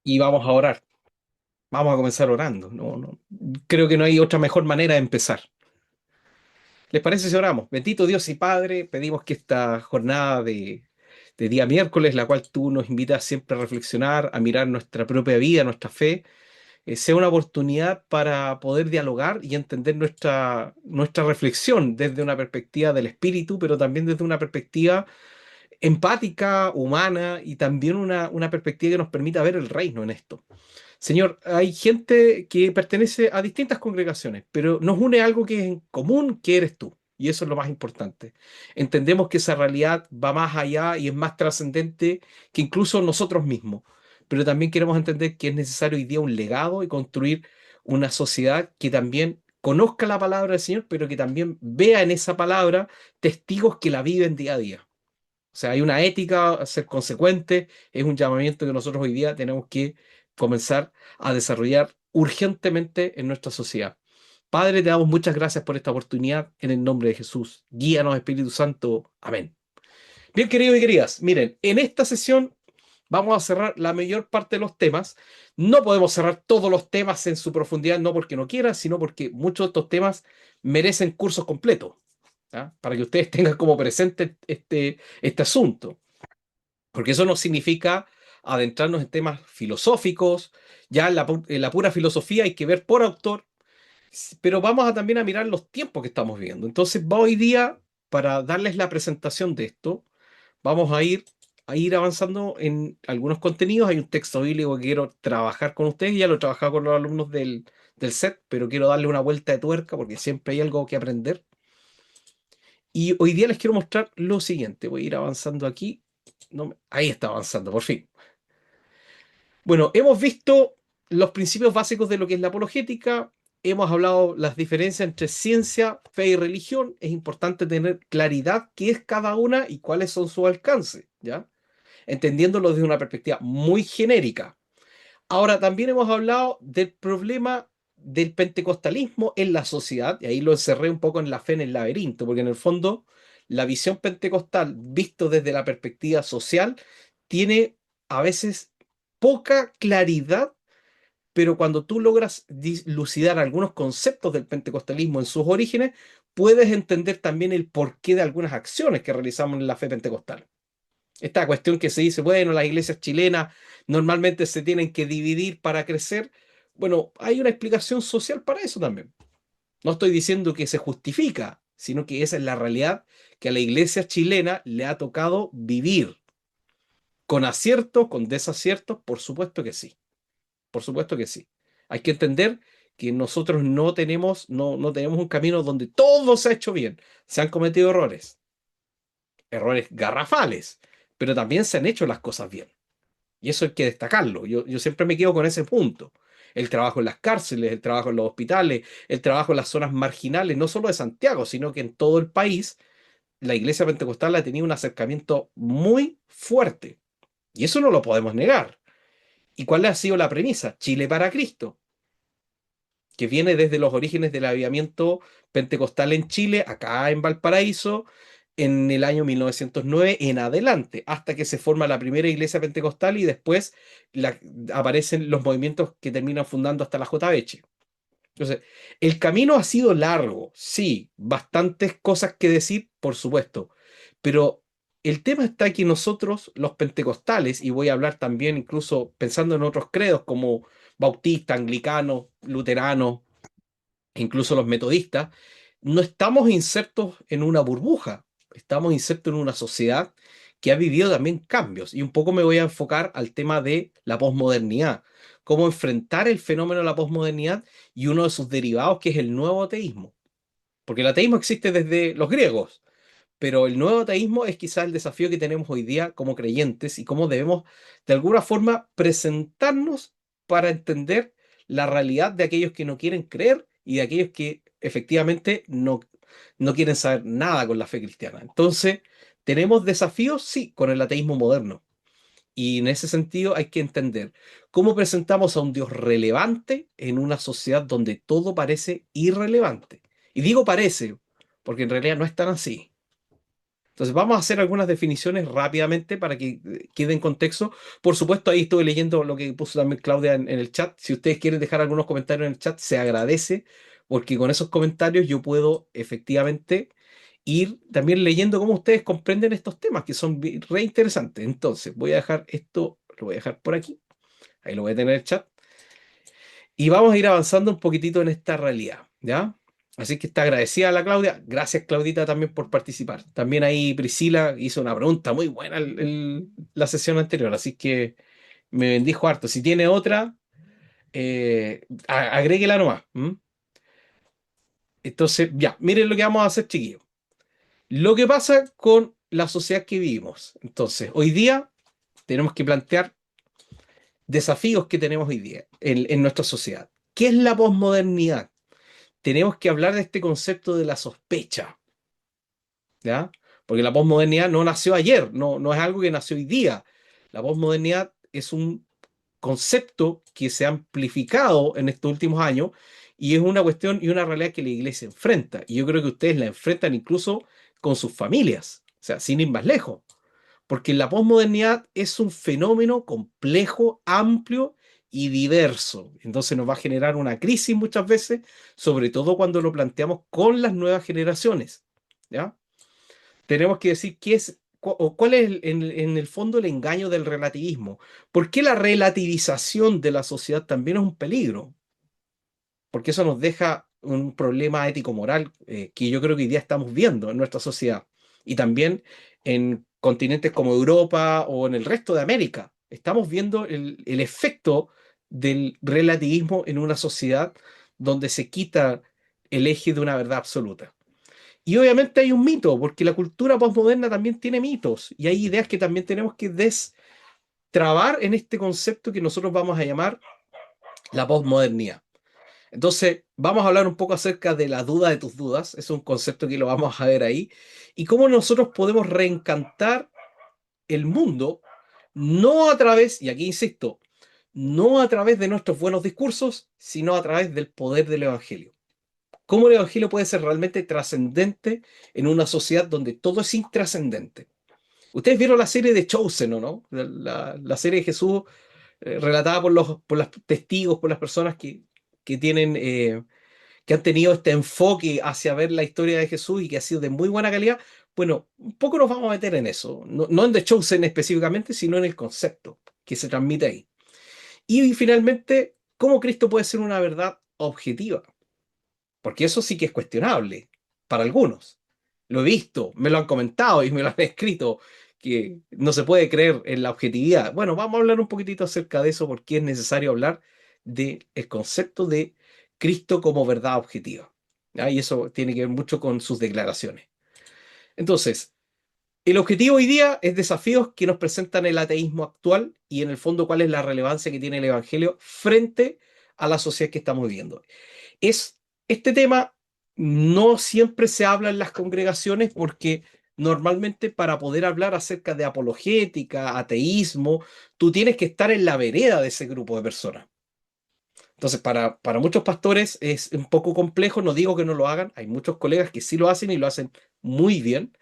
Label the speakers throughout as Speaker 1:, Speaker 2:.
Speaker 1: y vamos a orar. Vamos a comenzar orando. Creo que no hay otra mejor manera de empezar. ¿Les parece si oramos? Bendito Dios y Padre, pedimos que esta jornada de día miércoles, la cual tú nos invitas siempre a reflexionar, a mirar nuestra propia vida, nuestra fe, sea una oportunidad para poder dialogar y entender nuestra reflexión desde una perspectiva del espíritu, pero también desde una perspectiva empática, humana y también una perspectiva que nos permita ver el reino en esto. Señor, hay gente que pertenece a distintas congregaciones, pero nos une algo que es en común, que eres tú. Y eso es lo más importante. Entendemos que esa realidad va más allá y es más trascendente que incluso nosotros mismos. Pero también queremos entender que es necesario hoy día un legado y construir una sociedad que también conozca la palabra del Señor, pero que también vea en esa palabra testigos que la viven día a día. O sea, hay una ética, a ser consecuente, es un llamamiento que nosotros hoy día tenemos que comenzar a desarrollar urgentemente en nuestra sociedad. Padre, te damos muchas gracias por esta oportunidad en el nombre de Jesús. Guíanos, Espíritu Santo. Amén. Bien, queridos y queridas, miren, en esta sesión vamos a cerrar la mayor parte de los temas. No podemos cerrar todos los temas en su profundidad, no porque no quiera, sino porque muchos de estos temas merecen cursos completos. ¿Ah? Para que ustedes tengan como presente este asunto, porque eso no significa adentrarnos en temas filosóficos, ya en la pura filosofía hay que ver por autor, pero vamos a también a mirar los tiempos que estamos viviendo. Entonces, va hoy día, para darles la presentación de esto, vamos a ir avanzando en algunos contenidos. Hay un texto bíblico que quiero trabajar con ustedes, ya lo he trabajado con los alumnos del set, pero quiero darle una vuelta de tuerca porque siempre hay algo que aprender. Y hoy día les quiero mostrar lo siguiente. Voy a ir avanzando aquí. Ahí está avanzando, por fin. Bueno, hemos visto los principios básicos de lo que es la apologética. Hemos hablado las diferencias entre ciencia, fe y religión. Es importante tener claridad qué es cada una y cuáles son sus alcances, ¿ya? Entendiéndolo desde una perspectiva muy genérica. Ahora, también hemos hablado del problema del pentecostalismo en la sociedad, y ahí lo encerré un poco en la fe en el laberinto, porque en el fondo la visión pentecostal, visto desde la perspectiva social, tiene a veces poca claridad, pero cuando tú logras dilucidar algunos conceptos del pentecostalismo en sus orígenes, puedes entender también el porqué de algunas acciones que realizamos en la fe pentecostal. Esta cuestión que se dice, bueno, las iglesias chilenas normalmente se tienen que dividir para crecer. Bueno, hay una explicación social para eso también. No estoy diciendo que se justifica, sino que esa es la realidad que a la iglesia chilena le ha tocado vivir. Con aciertos, con desaciertos, por supuesto que sí. Por supuesto que sí. Hay que entender que nosotros no tenemos un camino donde todo se ha hecho bien. Se han cometido errores garrafales, pero también se han hecho las cosas bien. Y eso hay que destacarlo. Yo siempre me quedo con ese punto. El trabajo en las cárceles, el trabajo en los hospitales, el trabajo en las zonas marginales, no solo de Santiago, sino que en todo el país, la iglesia pentecostal ha tenido un acercamiento muy fuerte. Y eso no lo podemos negar. ¿Y cuál ha sido la premisa? Chile para Cristo, que viene desde los orígenes del avivamiento pentecostal en Chile, acá en Valparaíso, en el año 1909 en adelante, hasta que se forma la primera iglesia pentecostal y después la- aparecen los movimientos que terminan fundando hasta la JH. Entonces, el camino ha sido largo, sí, bastantes cosas que decir, por supuesto, pero el tema está que nosotros, los pentecostales, y voy a hablar también incluso pensando en otros credos como bautista, anglicano, luterano, incluso los metodistas, no estamos insertos en una burbuja, estamos insertos en una sociedad que ha vivido también cambios. Y un poco me voy a enfocar al tema de la posmodernidad, cómo enfrentar el fenómeno de la posmodernidad y uno de sus derivados, que es el nuevo ateísmo. Porque el ateísmo existe desde los griegos, pero el nuevo ateísmo es quizás el desafío que tenemos hoy día como creyentes y cómo debemos de alguna forma presentarnos para entender la realidad de aquellos que no quieren creer y de aquellos que efectivamente no quieren saber nada con la fe cristiana. Entonces, ¿tenemos desafíos? Sí, con el ateísmo moderno. Y en ese sentido hay que entender cómo presentamos a un Dios relevante en una sociedad donde todo parece irrelevante. Y digo parece, porque en realidad no es tan así. Entonces vamos a hacer algunas definiciones rápidamente para que quede en contexto. Por supuesto, ahí estuve leyendo lo que puso también Claudia en el chat. Si ustedes quieren dejar algunos comentarios en el chat, se agradece, porque con esos comentarios yo puedo efectivamente ir también leyendo cómo ustedes comprenden estos temas, que son re interesantes. Entonces, voy a dejar esto, lo voy a dejar por aquí. Ahí lo voy a tener en el chat. Y vamos a ir avanzando un poquitito en esta realidad, ¿ya? Así que está agradecida a la Claudia. Gracias, Claudita, también por participar. También ahí Priscila hizo una pregunta muy buena la sesión anterior, así que me bendijo harto. Si tiene otra, agréguela nomás. ¿M? Entonces, ya, miren lo que vamos a hacer, chiquillos. Lo que pasa con la sociedad que vivimos. Entonces, hoy día tenemos que plantear desafíos que tenemos hoy día en nuestra sociedad. ¿Qué es la posmodernidad? Tenemos que hablar de este concepto de la sospecha, ¿ya? Porque la posmodernidad no nació ayer, no es algo que nació hoy día. La posmodernidad es un concepto que se ha amplificado en estos últimos años y es una cuestión y una realidad que la iglesia enfrenta. Y yo creo que ustedes la enfrentan incluso con sus familias, o sea, sin ir más lejos. Porque la posmodernidad es un fenómeno complejo, amplio y diverso. Entonces nos va a generar una crisis muchas veces, sobre todo cuando lo planteamos con las nuevas generaciones. ¿Ya? Tenemos que decir qué es o cuál es en el fondo el engaño del relativismo. ¿Por qué la relativización de la sociedad también es un peligro? Porque eso nos deja un problema ético-moral que yo creo que hoy día estamos viendo en nuestra sociedad y también en continentes como Europa o en el resto de América. Estamos viendo el efecto del relativismo en una sociedad donde se quita el eje de una verdad absoluta. Y obviamente hay un mito, porque la cultura postmoderna también tiene mitos y hay ideas que también tenemos que destrabar en este concepto que nosotros vamos a llamar la postmodernidad. Entonces, vamos a hablar un poco acerca de la duda de tus dudas, es un concepto que lo vamos a ver ahí, y cómo nosotros podemos reencantar el mundo, no a través, y aquí insisto, no a través de nuestros buenos discursos, sino a través del poder del Evangelio. Cómo el Evangelio puede ser realmente trascendente en una sociedad donde todo es intrascendente. Ustedes vieron la serie de Chosen, ¿o no? La serie de Jesús relatada por los testigos, por las personas que tienen que han tenido este enfoque hacia ver la historia de Jesús y que ha sido de muy buena calidad. Bueno, un poco nos vamos a meter en eso, no en The Chosen específicamente, sino en el concepto que se transmite ahí. Y finalmente, ¿cómo Cristo puede ser una verdad objetiva? Porque eso sí que es cuestionable para algunos. Lo he visto, me lo han comentado y me lo han escrito, que no se puede creer en la objetividad. Bueno, vamos a hablar un poquitito acerca de eso porque es necesario hablar del concepto de Cristo como verdad objetiva. ¿Ya? Y eso tiene que ver mucho con sus declaraciones. Entonces, el objetivo hoy día es desafíos que nos presentan el ateísmo actual y en el fondo cuál es la relevancia que tiene el Evangelio frente a la sociedad que estamos viviendo. Es, este tema no siempre se habla en las congregaciones porque normalmente para poder hablar acerca de apologética, ateísmo, tú tienes que estar en la vereda de ese grupo de personas. Entonces, para muchos pastores es un poco complejo, no digo que no lo hagan, hay muchos colegas que sí lo hacen y lo hacen muy bien,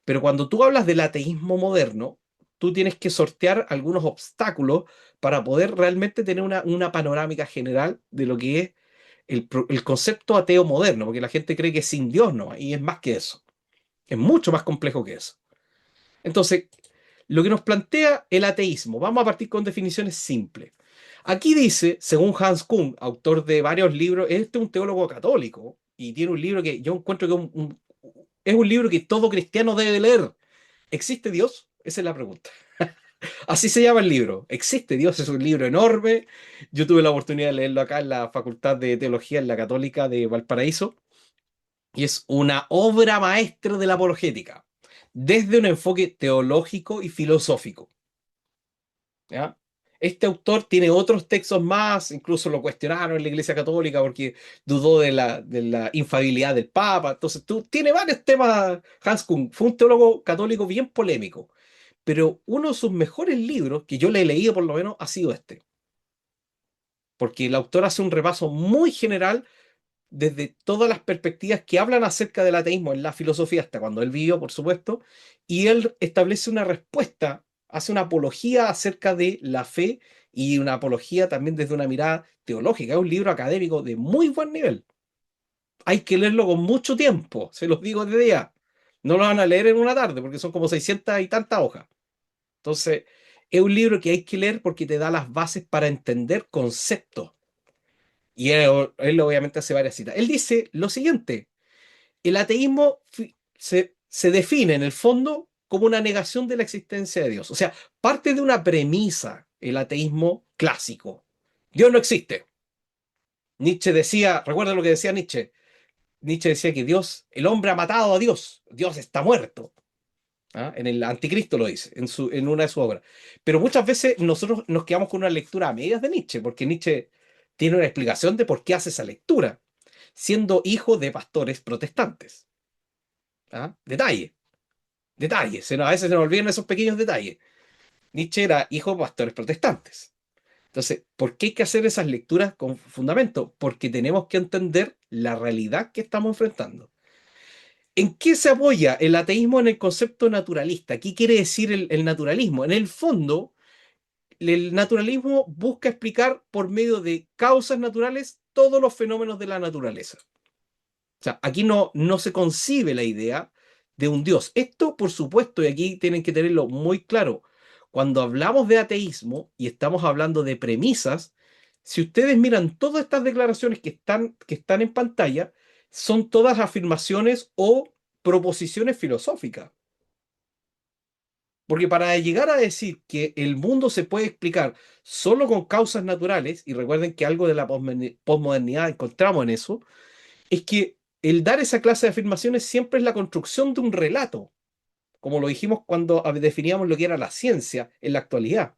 Speaker 1: pero cuando tú hablas del ateísmo moderno, tú tienes que sortear algunos obstáculos para poder realmente tener una panorámica general de lo que es el concepto ateo moderno, porque la gente cree que es sin Dios, no, y es más que eso, es mucho más complejo que eso. Entonces, lo que nos plantea el ateísmo, vamos a partir con definiciones simples. Aquí dice, según Hans Kuhn, autor de varios libros, este es un teólogo católico y tiene un libro que yo encuentro que es un libro que todo cristiano debe leer. ¿Existe Dios? Esa es la pregunta. Así se llama el libro. ¿Existe Dios? Es un libro enorme. Yo tuve la oportunidad de leerlo acá en la Facultad de Teología en la Católica de Valparaíso y es una obra maestra de la apologética, desde un enfoque teológico y filosófico. ¿Ya? Este autor tiene otros textos más, incluso lo cuestionaron en la Iglesia Católica porque dudó de la infalibilidad del Papa. Entonces, tú, tiene varios temas. Hans Kuhn fue un teólogo católico bien polémico, pero uno de sus mejores libros, que yo le he leído por lo menos, ha sido este, porque el autor hace un repaso muy general desde todas las perspectivas que hablan acerca del ateísmo en la filosofía, hasta cuando él vivió, por supuesto, y él establece una respuesta, hace una apología acerca de la fe y una apología también desde una mirada teológica. Es un libro académico de muy buen nivel. Hay que leerlo con mucho tiempo, se los digo desde ya. No lo van a leer en una tarde porque son como 600 y tantas hojas. Entonces, es un libro que hay que leer porque te da las bases para entender conceptos. Y él obviamente hace varias citas. Él dice lo siguiente: el ateísmo se define en el fondo como una negación de la existencia de Dios. O sea, parte de una premisa, el ateísmo clásico. Dios no existe. Nietzsche decía, recuerda lo que decía Nietzsche. Nietzsche decía que Dios, el hombre ha matado a Dios. Dios está muerto. ¿Ah? En el Anticristo lo dice, en una de sus obras. Pero muchas veces nosotros nos quedamos con una lectura a medias de Nietzsche, porque Nietzsche tiene una explicación de por qué hace esa lectura, siendo hijo de pastores protestantes. ¿Ah? Detalles. A veces se nos olvidan esos pequeños detalles. Nietzsche era hijo de pastores protestantes. Entonces, ¿por qué hay que hacer esas lecturas con fundamento? Porque tenemos que entender la realidad que estamos enfrentando. ¿En qué se apoya el ateísmo en el concepto naturalista? ¿Qué quiere decir el naturalismo? En el fondo, el naturalismo busca explicar por medio de causas naturales todos los fenómenos de la naturaleza. O sea, aquí no se concibe la idea de un Dios. Esto, por supuesto, y aquí tienen que tenerlo muy claro, cuando hablamos de ateísmo y estamos hablando de premisas, si ustedes miran todas estas declaraciones que están en pantalla, son todas afirmaciones o proposiciones filosóficas. Porque para llegar a decir que el mundo se puede explicar solo con causas naturales, y recuerden que algo de la posmodernidad encontramos en eso, es que el dar esa clase de afirmaciones siempre es la construcción de un relato, como lo dijimos cuando definíamos lo que era la ciencia en la actualidad.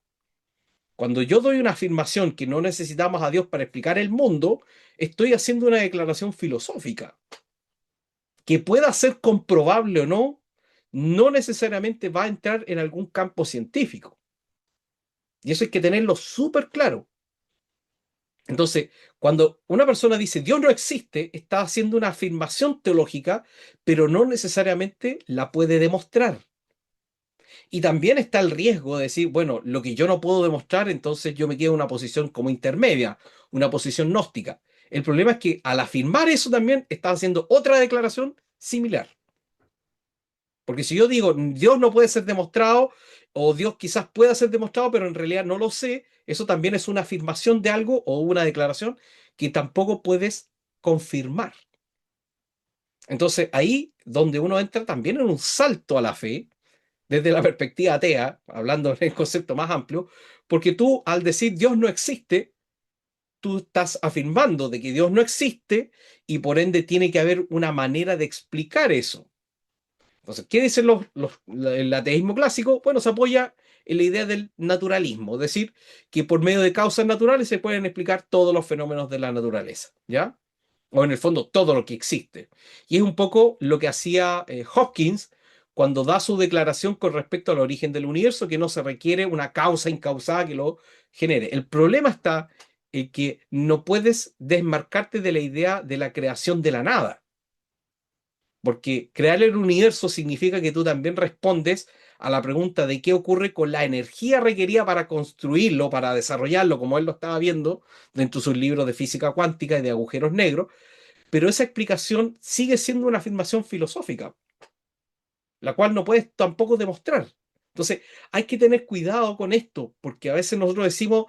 Speaker 1: Cuando yo doy una afirmación que no necesitamos a Dios para explicar el mundo, estoy haciendo una declaración filosófica. Que pueda ser comprobable o no, no necesariamente va a entrar en algún campo científico. Y eso hay que tenerlo súper claro. Entonces, cuando una persona dice Dios no existe, está haciendo una afirmación teológica, pero no necesariamente la puede demostrar. Y también está el riesgo de decir, bueno, lo que yo no puedo demostrar, entonces yo me quedo en una posición como intermedia, una posición gnóstica. El problema es que al afirmar eso también está haciendo otra declaración similar. Porque si yo digo Dios no puede ser demostrado, o Dios quizás pueda ser demostrado, pero en realidad no lo sé, eso también es una afirmación de algo o una declaración que tampoco puedes confirmar. Entonces ahí donde uno entra también en un salto a la fe, desde la perspectiva atea, hablando en el concepto más amplio, porque tú al decir Dios no existe, tú estás afirmando de que Dios no existe y por ende tiene que haber una manera de explicar eso. Entonces, ¿qué dicen el ateísmo clásico? Bueno, se apoya en la idea del naturalismo, es decir, que por medio de causas naturales se pueden explicar todos los fenómenos de la naturaleza, ¿ya? O en el fondo todo lo que existe. Y es un poco lo que hacía Hopkins cuando da su declaración con respecto al origen del universo, que no se requiere una causa incausada que lo genere. El problema está en que no puedes desmarcarte de la idea de la creación de la nada. Porque crear el universo significa que tú también respondes a la pregunta de qué ocurre con la energía requerida para construirlo, para desarrollarlo, como él lo estaba viendo dentro de sus libros de física cuántica y de agujeros negros. Pero esa explicación sigue siendo una afirmación filosófica, la cual no puedes tampoco demostrar. Entonces, hay que tener cuidado con esto, porque a veces nosotros decimos,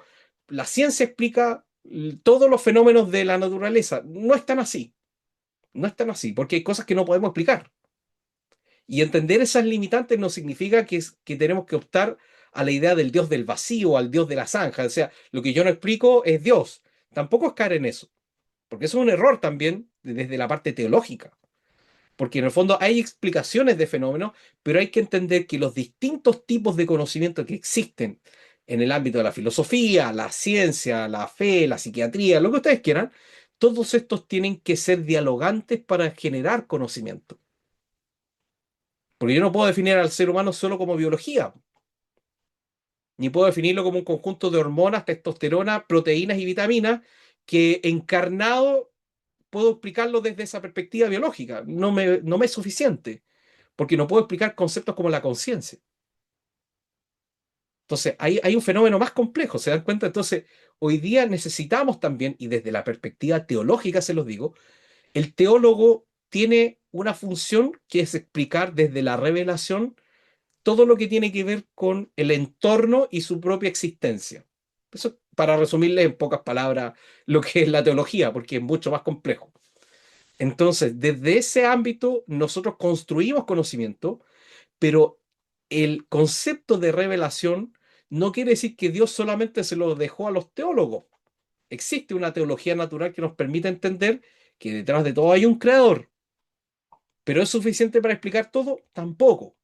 Speaker 1: la ciencia explica todos los fenómenos de la naturaleza. No es tan así, no es tan así, porque hay cosas que no podemos explicar. Y entender esas limitantes no significa que tenemos que optar a la idea del Dios del vacío, al Dios de la zanja. O sea, lo que yo no explico es Dios. Tampoco es caer en eso, porque eso es un error también desde la parte teológica. Porque en el fondo hay explicaciones de fenómenos, pero hay que entender que los distintos tipos de conocimiento que existen en el ámbito de la filosofía, la ciencia, la fe, la psiquiatría, lo que ustedes quieran, todos estos tienen que ser dialogantes para generar conocimiento. Porque yo no puedo definir al ser humano solo como biología, ni puedo definirlo como un conjunto de hormonas, testosterona, proteínas y vitaminas que encarnado puedo explicarlo desde esa perspectiva biológica. No me es suficiente, porque no puedo explicar conceptos como la conciencia. Entonces, hay un fenómeno más complejo, ¿se dan cuenta? Entonces, hoy día necesitamos también, y desde la perspectiva teológica se los digo, el teólogo tiene una función que es explicar desde la revelación todo lo que tiene que ver con el entorno y su propia existencia. Eso para resumirle en pocas palabras lo que es la teología, porque es mucho más complejo. Entonces, desde ese ámbito, nosotros construimos conocimiento, pero el concepto de revelación no quiere decir que Dios solamente se lo dejó a los teólogos. Existe una teología natural que nos permite entender que detrás de todo hay un creador, pero ¿es suficiente para explicar todo? Tampoco.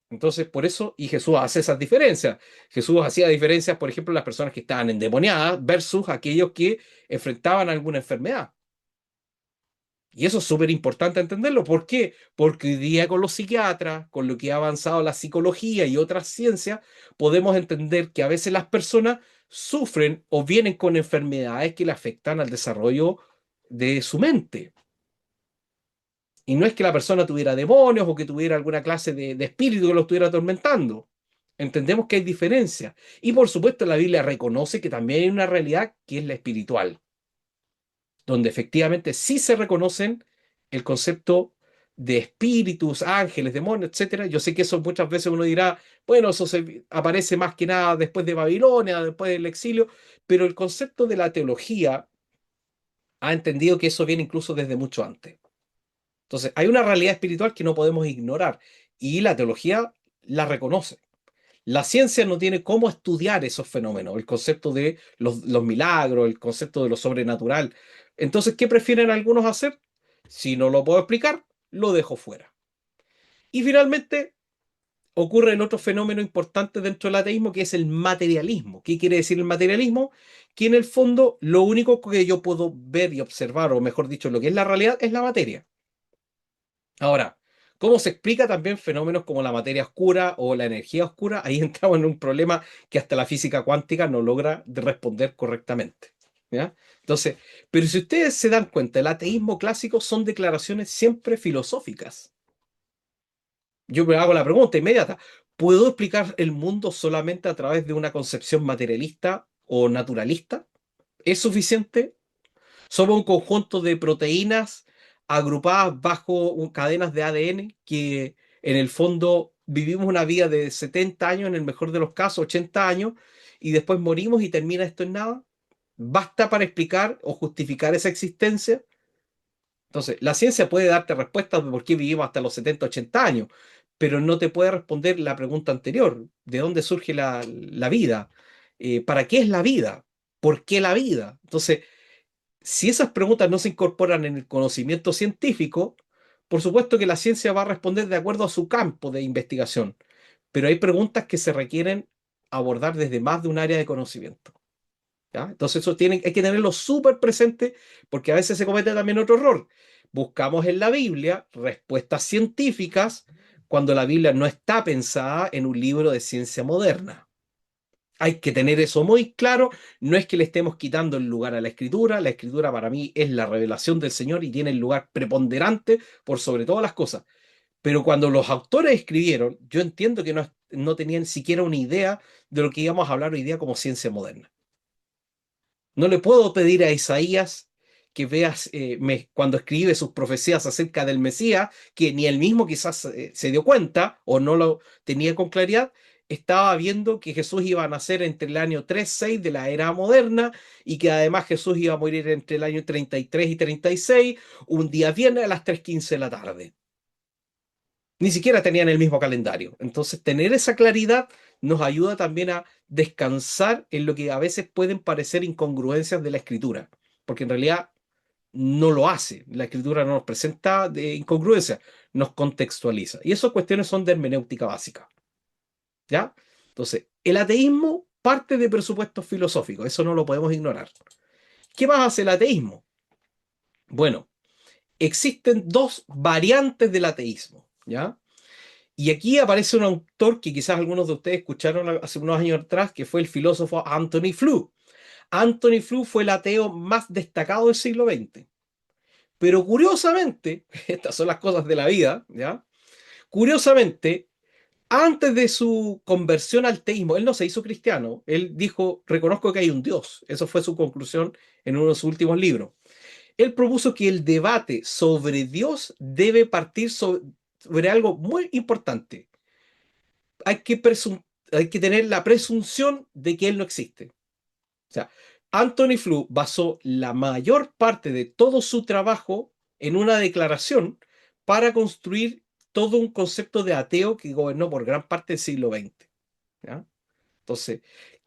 Speaker 1: Entonces, por eso, y Jesús hace esas diferencias. Jesús hacía diferencias, por ejemplo, las personas que estaban endemoniadas versus aquellos que enfrentaban alguna enfermedad. Y eso es súper importante entenderlo. ¿Por qué? Porque hoy día con los psiquiatras, con lo que ha avanzado la psicología y otras ciencias, podemos entender que a veces las personas sufren o vienen con enfermedades que le afectan al desarrollo de su mente. Y no es que la persona tuviera demonios o que tuviera alguna clase de espíritu que lo estuviera atormentando. Entendemos que hay diferencias. Y por supuesto la Biblia reconoce que también hay una realidad que es la espiritual, donde efectivamente sí se reconocen el concepto de espíritus, ángeles, demonios, etcétera. Yo sé que eso muchas veces uno dirá, bueno, eso aparece más que nada después de Babilonia, después del exilio, pero el concepto de la teología ha entendido que eso viene incluso desde mucho antes. Entonces, hay una realidad espiritual que no podemos ignorar y la teología la reconoce. La ciencia no tiene cómo estudiar esos fenómenos, el concepto de los milagros, el concepto de lo sobrenatural. Entonces, ¿qué prefieren algunos hacer? Si no lo puedo explicar, lo dejo fuera. Y finalmente ocurre el otro fenómeno importante dentro del ateísmo, que es el materialismo. ¿Qué quiere decir el materialismo? Que en el fondo lo único que yo puedo ver y observar, o mejor dicho, lo que es la realidad, es la materia. Ahora, ¿cómo se explica también fenómenos como la materia oscura o la energía oscura? Ahí entramos en un problema que hasta la física cuántica no logra responder correctamente. ¿Ya? Entonces, pero si ustedes se dan cuenta, el ateísmo clásico son declaraciones siempre filosóficas. Yo me hago la pregunta inmediata, ¿puedo explicar el mundo solamente a través de una concepción materialista o naturalista? ¿Es suficiente? Somos un conjunto de proteínas agrupadas bajo cadenas de ADN que en el fondo vivimos una vida de 70 años, en el mejor de los casos, 80 años, y después morimos y termina esto en nada. ¿Basta para explicar o justificar esa existencia? Entonces, la ciencia puede darte respuestas de por qué vivimos hasta los 70, 80 años, pero no te puede responder la pregunta anterior, ¿de dónde surge la vida? ¿Para qué es la vida? ¿Por qué la vida? Entonces, si esas preguntas no se incorporan en el conocimiento científico, por supuesto que la ciencia va a responder de acuerdo a su campo de investigación, pero hay preguntas que se requieren abordar desde más de un área de conocimiento. ¿Ya? Entonces hay que tenerlo súper presente porque a veces se comete también otro error. Buscamos en la Biblia respuestas científicas cuando la Biblia no está pensada en un libro de ciencia moderna. Hay que tener eso muy claro. No es que le estemos quitando el lugar a la escritura. La escritura para mí es la revelación del Señor y tiene el lugar preponderante por sobre todas las cosas. Pero cuando los autores escribieron, yo entiendo que no tenían siquiera una idea de lo que íbamos a hablar hoy día como ciencia moderna. No le puedo pedir a Isaías que veas cuando escribe sus profecías acerca del Mesías, que ni él mismo quizás se dio cuenta o no lo tenía con claridad, estaba viendo que Jesús iba a nacer entre el año 3-6 de la era moderna y que además Jesús iba a morir entre el año 33 y 36, un día viernes a las 3:15 de la tarde. Ni siquiera tenían el mismo calendario. Entonces, tener esa claridad nos ayuda también a descansar en lo que a veces pueden parecer incongruencias de la escritura, porque en realidad no lo hace. La escritura no nos presenta de incongruencias, nos contextualiza. Y esas cuestiones son de hermenéutica básica. ¿Ya? Entonces, el ateísmo parte de presupuestos filosóficos, eso no lo podemos ignorar. ¿Qué más hace el ateísmo? Bueno, existen dos variantes del ateísmo, ¿ya? Y aquí aparece un autor que quizás algunos de ustedes escucharon hace unos años atrás, que fue el filósofo Anthony Flew. Anthony Flew fue el ateo más destacado del siglo XX. Pero curiosamente, estas son las cosas de la vida, ¿ya? Curiosamente, antes de su conversión al teísmo, él no se hizo cristiano. Él dijo, reconozco que hay un Dios. Eso fue su conclusión en uno de sus últimos libros. Él propuso que el debate sobre Dios debe partir sobre algo muy importante. Hay que, hay que tener la presunción de que Él no existe. O sea, Anthony Flew basó la mayor parte de todo su trabajo en una declaración para construir todo un concepto de ateo que gobernó por gran parte del siglo XX. ¿Ya? Entonces,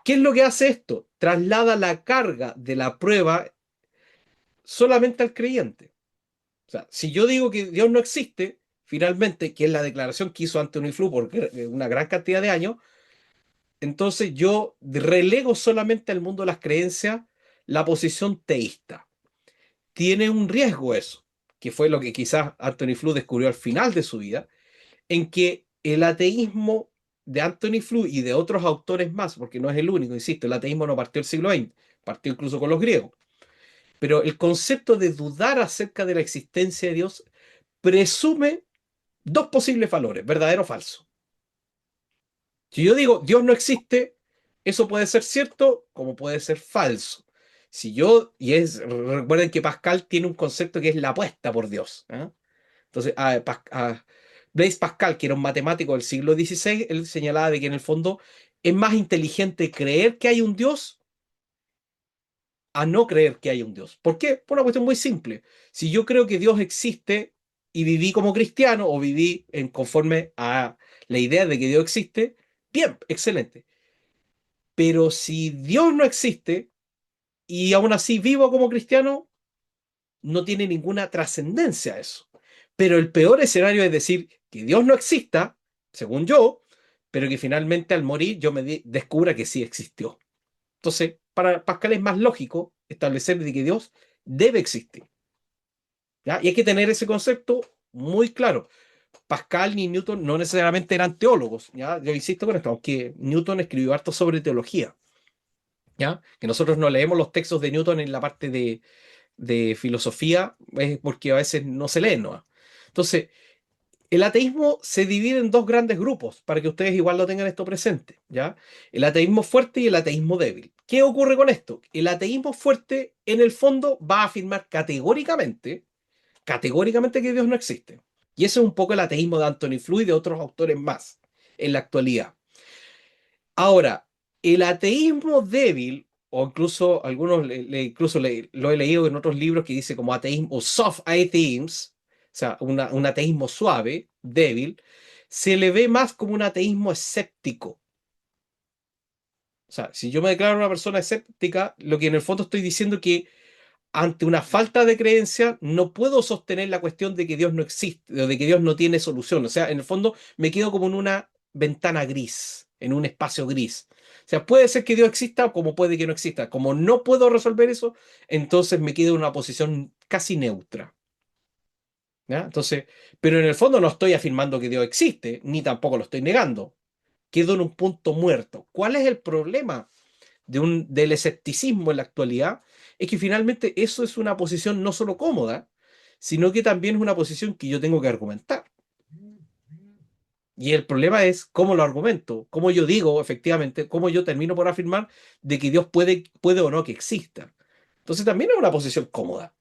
Speaker 1: ¿qué es lo que hace esto? Traslada la carga de la prueba solamente al creyente. O sea, si yo digo que Dios no existe, finalmente, que es la declaración que hizo Anthony Flew por una gran cantidad de años, entonces yo relego solamente al mundo de las creencias la posición teísta. Tiene un riesgo eso, que fue lo que quizás Anthony Flew descubrió al final de su vida, en que el ateísmo de Anthony Flew y de otros autores más, porque no es el único, insisto, el ateísmo no partió del siglo XX, partió incluso con los griegos, pero el concepto de dudar acerca de la existencia de Dios presume dos posibles valores, verdadero o falso. Si yo digo Dios no existe, eso puede ser cierto como puede ser falso. Si yo, recuerden que Pascal tiene un concepto que es la apuesta por Dios. ¿Eh? Entonces, Blaise Pascal, que era un matemático del siglo XVI, él señalaba de que en el fondo es más inteligente creer que hay un Dios a no creer que hay un Dios. ¿Por qué? Por una cuestión muy simple. Si yo creo que Dios existe y viví como cristiano o viví en conforme a la idea de que Dios existe, bien, excelente. Pero si Dios no existe y aún así vivo como cristiano, no tiene ninguna trascendencia eso. Pero el peor escenario es decir que Dios no exista, según yo, pero que finalmente al morir yo descubra que sí existió. Entonces, para Pascal es más lógico establecer de que Dios debe existir. ¿Ya? Y hay que tener ese concepto muy claro. Pascal ni Newton no necesariamente eran teólogos. ¿Ya? Yo insisto con esto, aunque Newton escribió harto sobre teología. ¿Ya? Que nosotros no leemos los textos de Newton en la parte de filosofía, es porque a veces no se leen, ¿no? Entonces, el ateísmo se divide en dos grandes grupos, para que ustedes igual lo tengan esto presente, ¿ya? El ateísmo fuerte y el ateísmo débil. ¿Qué ocurre con esto? El ateísmo fuerte, en el fondo, va a afirmar categóricamente que Dios no existe. Y ese es un poco el ateísmo de Anthony Flew y de otros autores más en la actualidad. Ahora, el ateísmo débil, o incluso algunos lo he leído en otros libros que dice como ateísmo o soft atheism, o sea, un ateísmo suave, débil, se le ve más como un ateísmo escéptico. O sea, si yo me declaro una persona escéptica, lo que en el fondo estoy diciendo es que ante una falta de creencia no puedo sostener la cuestión de que Dios no existe o de que Dios no tiene solución. O sea, en el fondo me quedo como en una ventana gris, en un espacio gris. O sea, puede ser que Dios exista como puede que no exista. Como no puedo resolver eso, entonces me quedo en una posición casi neutra. ¿Ya? Entonces, pero en el fondo no estoy afirmando que Dios existe, ni tampoco lo estoy negando. Quedo en un punto muerto. ¿Cuál es el problema del escepticismo en la actualidad? Es que finalmente eso es una posición no solo cómoda, sino que también es una posición que yo tengo que argumentar. Y el problema es cómo lo argumento, cómo yo digo efectivamente, cómo yo termino por afirmar de que Dios puede o no que exista. Entonces también es una posición cómoda,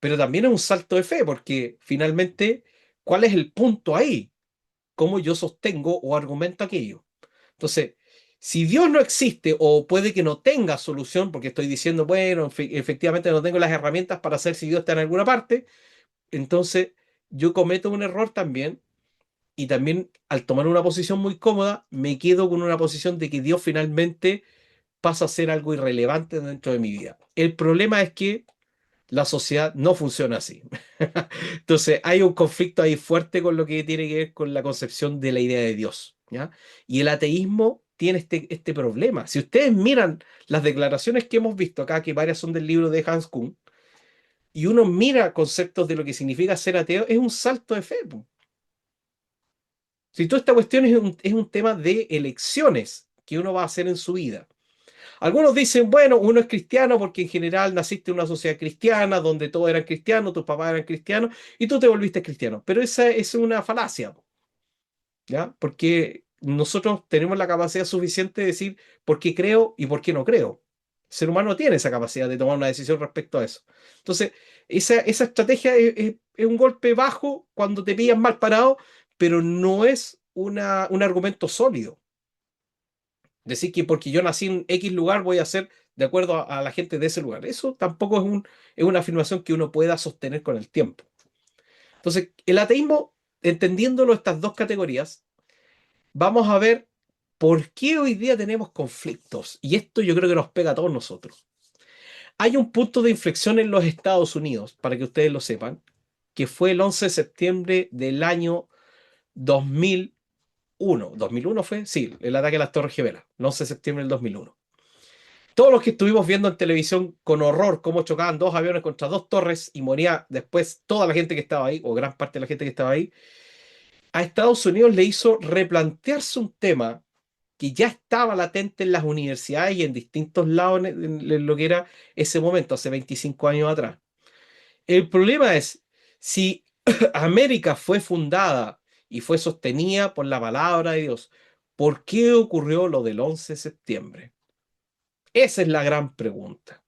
Speaker 1: pero también es un salto de fe, porque finalmente, ¿cuál es el punto ahí? ¿Cómo yo sostengo o argumento aquello? Entonces, si Dios no existe o puede que no tenga solución, porque estoy diciendo, bueno, efectivamente no tengo las herramientas para saber si Dios está en alguna parte, entonces yo cometo un error también y también al tomar una posición muy cómoda, me quedo con una posición de que Dios finalmente pasa a ser algo irrelevante dentro de mi vida. El problema es que la sociedad no funciona así. Entonces hay un conflicto ahí fuerte con lo que tiene que ver con la concepción de la idea de Dios, ¿ya? Y el ateísmo tiene este problema. Si ustedes miran las declaraciones que hemos visto acá, que varias son del libro de Hans Kuhn, y uno mira conceptos de lo que significa ser ateo, es un salto de fe, po. Si toda esta cuestión es un tema de elecciones que uno va a hacer en su vida. Algunos dicen, bueno, uno es cristiano porque en general naciste en una sociedad cristiana donde todos eran cristianos, tus papás eran cristianos y tú te volviste cristiano. Pero esa es una falacia, ¿ya? Porque nosotros tenemos la capacidad suficiente de decir por qué creo y por qué no creo. El ser humano tiene esa capacidad de tomar una decisión respecto a eso. Entonces, esa estrategia es un golpe bajo cuando te pillan mal parado, pero no es un argumento sólido. Decir que porque yo nací en X lugar voy a ser de acuerdo a la gente de ese lugar. Eso tampoco es una afirmación que uno pueda sostener con el tiempo. Entonces, el ateísmo, entendiéndolo estas dos categorías, vamos a ver por qué hoy día tenemos conflictos. Y esto yo creo que nos pega a todos nosotros. Hay un punto de inflexión en los Estados Unidos, para que ustedes lo sepan, que fue el 11 de septiembre del año 2001. ¿2001 fue? Sí, el ataque a las Torres Gemelas, el 11 de septiembre del 2001. Todos los que estuvimos viendo en televisión con horror cómo chocaban dos aviones contra dos torres y moría después toda la gente que estaba ahí, o gran parte de la gente que estaba ahí, a Estados Unidos le hizo replantearse un tema que ya estaba latente en las universidades y en distintos lados en lo que era ese momento, hace 25 años atrás. El problema es, si América fue fundada y fue sostenida por la palabra de Dios, ¿por qué ocurrió lo del 11 de septiembre? Esa es la gran pregunta.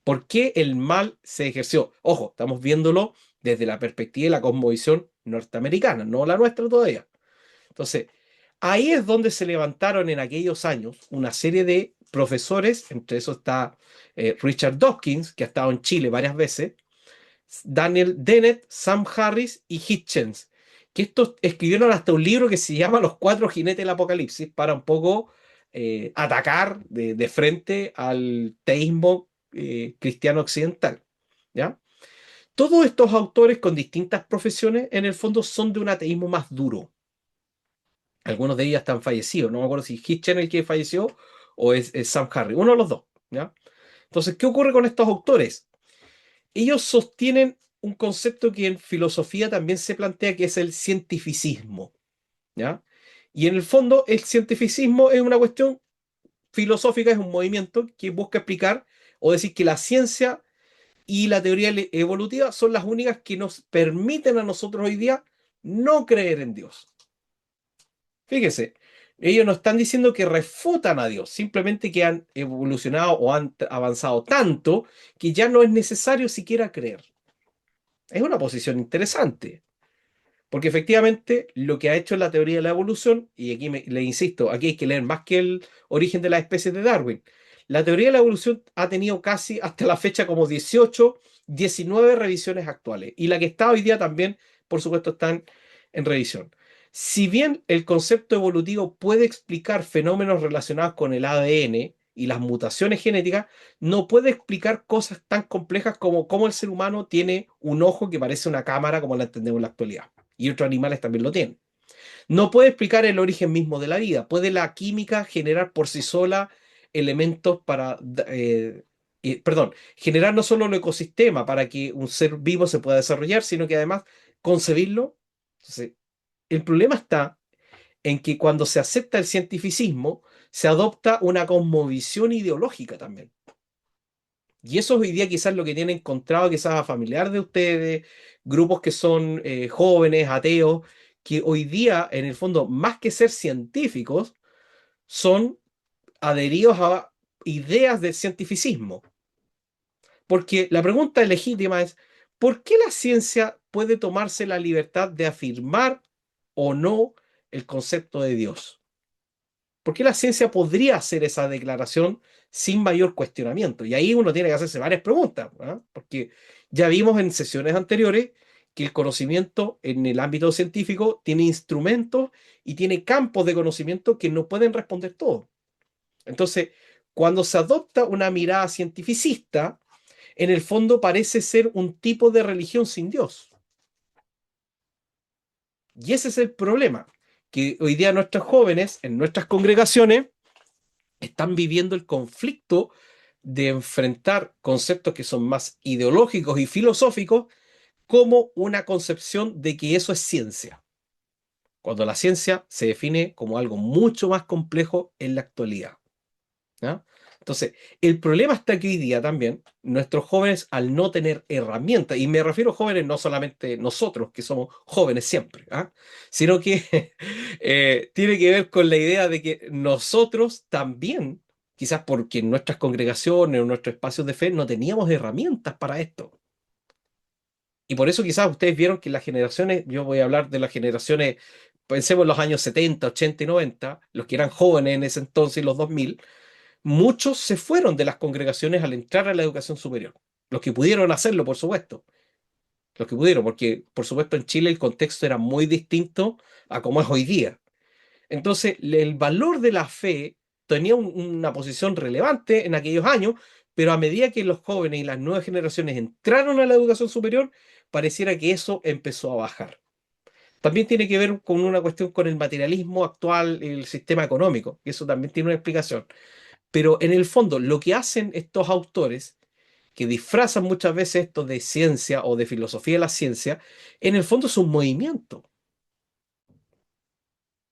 Speaker 1: ¿Por qué el mal se ejerció? Ojo, estamos viéndolo desde la perspectiva de la cosmovisión norteamericana, no la nuestra todavía. Entonces, ahí es donde se levantaron en aquellos años una serie de profesores, entre esos está Richard Dawkins, que ha estado en Chile varias veces, Daniel Dennett, Sam Harris y Hitchens, que estos escribieron hasta un libro que se llama Los Cuatro Jinetes del Apocalipsis para un poco atacar de frente al teísmo cristiano occidental. ¿Ya? Todos estos autores con distintas profesiones, en el fondo, son de un ateísmo más duro. Algunos de ellos están fallecidos. No me acuerdo si Hitchen el que falleció o es Sam Harris. Uno de los dos. ¿Ya? Entonces, ¿qué ocurre con estos autores? Ellos sostienen un concepto que en filosofía también se plantea, que es el cientificismo. ¿Ya? Y en el fondo, el cientificismo es una cuestión filosófica, es un movimiento que busca explicar o decir que la ciencia y la teoría evolutiva son las únicas que nos permiten a nosotros hoy día no creer en Dios. Fíjese, ellos no están diciendo que refutan a Dios, simplemente que han evolucionado o han avanzado tanto que ya no es necesario siquiera creer. Es una posición interesante, porque efectivamente lo que ha hecho la teoría de la evolución, y aquí le insisto, aquí hay que leer más que el origen de las especies de Darwin. La teoría de la evolución ha tenido casi hasta la fecha como 18, 19 revisiones actuales, y la que está hoy día también, por supuesto, están en revisión. Si bien el concepto evolutivo puede explicar fenómenos relacionados con el ADN y las mutaciones genéticas, no puede explicar cosas tan complejas como cómo el ser humano tiene un ojo que parece una cámara como la entendemos en la actualidad y otros animales también lo tienen. No puede explicar el origen mismo de la vida. Puede la química generar por sí sola elementos para, perdón, generar no solo el ecosistema para que un ser vivo se pueda desarrollar, sino que además concebirlo. Entonces, el problema está en que cuando se acepta el cientificismo, se adopta una cosmovisión ideológica también. Y eso hoy día quizás lo que tiene encontrado quizás a familiar de ustedes, grupos que son jóvenes, ateos, que hoy día, en el fondo, más que ser científicos, son adheridos a ideas del cientificismo. Porque la pregunta legítima es, ¿por qué la ciencia puede tomarse la libertad de afirmar o no el concepto de Dios? ¿Por qué la ciencia podría hacer esa declaración sin mayor cuestionamiento? Y ahí uno tiene que hacerse varias preguntas, ¿ah? Porque ya vimos en sesiones anteriores que el conocimiento en el ámbito científico tiene instrumentos y tiene campos de conocimiento que no pueden responder todo. Entonces, cuando se adopta una mirada cientificista, en el fondo parece ser un tipo de religión sin Dios. Y ese es el problema, que hoy día nuestros jóvenes en nuestras congregaciones están viviendo el conflicto de enfrentar conceptos que son más ideológicos y filosóficos como una concepción de que eso es ciencia, cuando la ciencia se define como algo mucho más complejo en la actualidad. ¿Ya? Entonces, el problema está que hoy día también nuestros jóvenes, al no tener herramientas, y me refiero a jóvenes no solamente nosotros, que somos jóvenes siempre, ¿ah? Sino que tiene que ver con la idea de que nosotros también, quizás porque en nuestras congregaciones o nuestros espacios de fe no teníamos herramientas para esto. Y por eso quizás ustedes vieron que las generaciones, yo voy a hablar de las generaciones, pensemos en los años 70, 80 y 90, los que eran jóvenes en ese entonces, los 2000, muchos se fueron de las congregaciones al entrar a la educación superior. Los que pudieron hacerlo, por supuesto. Los que pudieron, porque por supuesto en Chile el contexto era muy distinto a como es hoy día. Entonces, el valor de la fe tenía una posición relevante en aquellos años, pero a medida que los jóvenes y las nuevas generaciones entraron a la educación superior, pareciera que eso empezó a bajar. También tiene que ver con una cuestión con el materialismo actual, el sistema económico, y eso también tiene una explicación. Pero en el fondo, lo que hacen estos autores, que disfrazan muchas veces esto de ciencia o de filosofía de la ciencia, en el fondo es un movimiento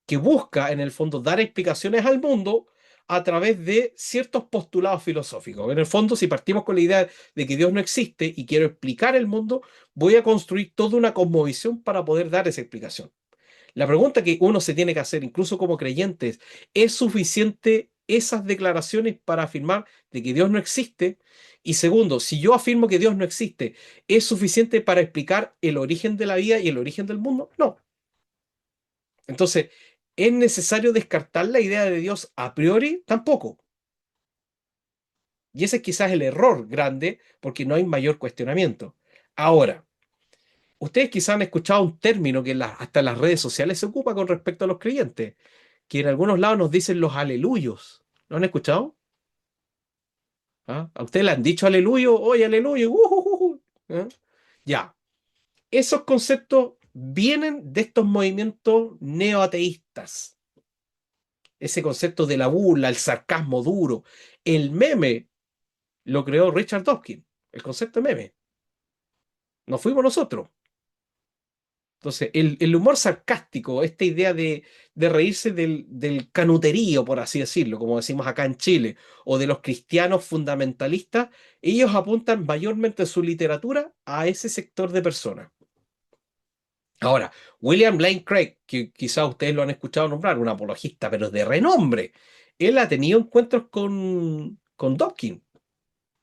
Speaker 1: que busca, en el fondo, dar explicaciones al mundo a través de ciertos postulados filosóficos. En el fondo, si partimos con la idea de que Dios no existe y quiero explicar el mundo, voy a construir toda una cosmovisión para poder dar esa explicación. La pregunta que uno se tiene que hacer, incluso como creyentes, ¿es suficiente esas declaraciones para afirmar de que Dios no existe? Y segundo, si yo afirmo que Dios no existe, ¿es suficiente para explicar el origen de la vida y el origen del mundo? No. Entonces, ¿es necesario descartar la idea de Dios a priori? Tampoco. Y ese es quizás el error grande porque no hay mayor cuestionamiento. Ahora, ustedes quizás han escuchado un término que hasta en las redes sociales se ocupa con respecto a los creyentes, que en algunos lados nos dicen los aleluyos. ¿Lo han escuchado? ¿Ah? ¿A ustedes le han dicho aleluyo? Oye, aleluyo. ¿Ah? Ya. Esos conceptos vienen de estos movimientos neoateístas. Ese concepto de la burla, el sarcasmo duro. El meme lo creó Richard Dawkins, el concepto de meme. No fuimos nosotros. Entonces, el humor sarcástico, esta idea de reírse del canuterío, por así decirlo, como decimos acá en Chile, o de los cristianos fundamentalistas, ellos apuntan mayormente su literatura a ese sector de personas. Ahora, William Lane Craig, que quizás ustedes lo han escuchado nombrar, un apologista, pero de renombre, él ha tenido encuentros con Dawkins.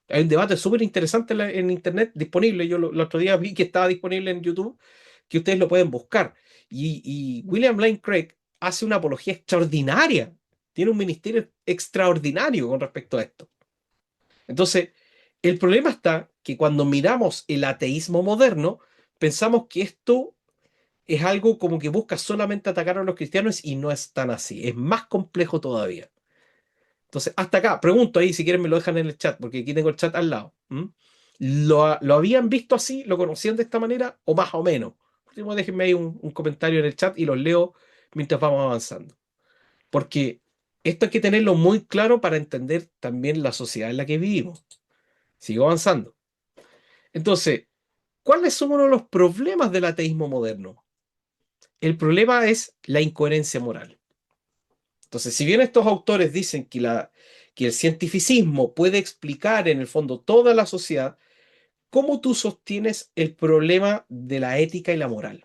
Speaker 1: Hay un debate súper interesante en internet disponible. Yo el otro día vi que estaba disponible en YouTube, que ustedes lo pueden buscar. Y William Lane Craig hace una apología extraordinaria. Tiene un ministerio extraordinario con respecto a esto. Entonces, el problema está que cuando miramos el ateísmo moderno, pensamos que esto es algo como que busca solamente atacar a los cristianos y no es tan así. Es más complejo todavía. Entonces, hasta acá, pregunto ahí si quieren me lo dejan en el chat, porque aquí tengo el chat al lado. ¿Mm? ¿Lo habían visto así? ¿Lo conocían de esta manera? ¿O más o menos? Por último, déjenme ahí un comentario en el chat y los leo mientras vamos avanzando. Porque esto hay que tenerlo muy claro para entender también la sociedad en la que vivimos. Sigo avanzando. Entonces, ¿cuáles son uno de los problemas del ateísmo moderno? El problema es la incoherencia moral. Entonces, si bien estos autores dicen que el cientificismo puede explicar en el fondo toda la sociedad, ¿cómo tú sostienes el problema de la ética y la moral?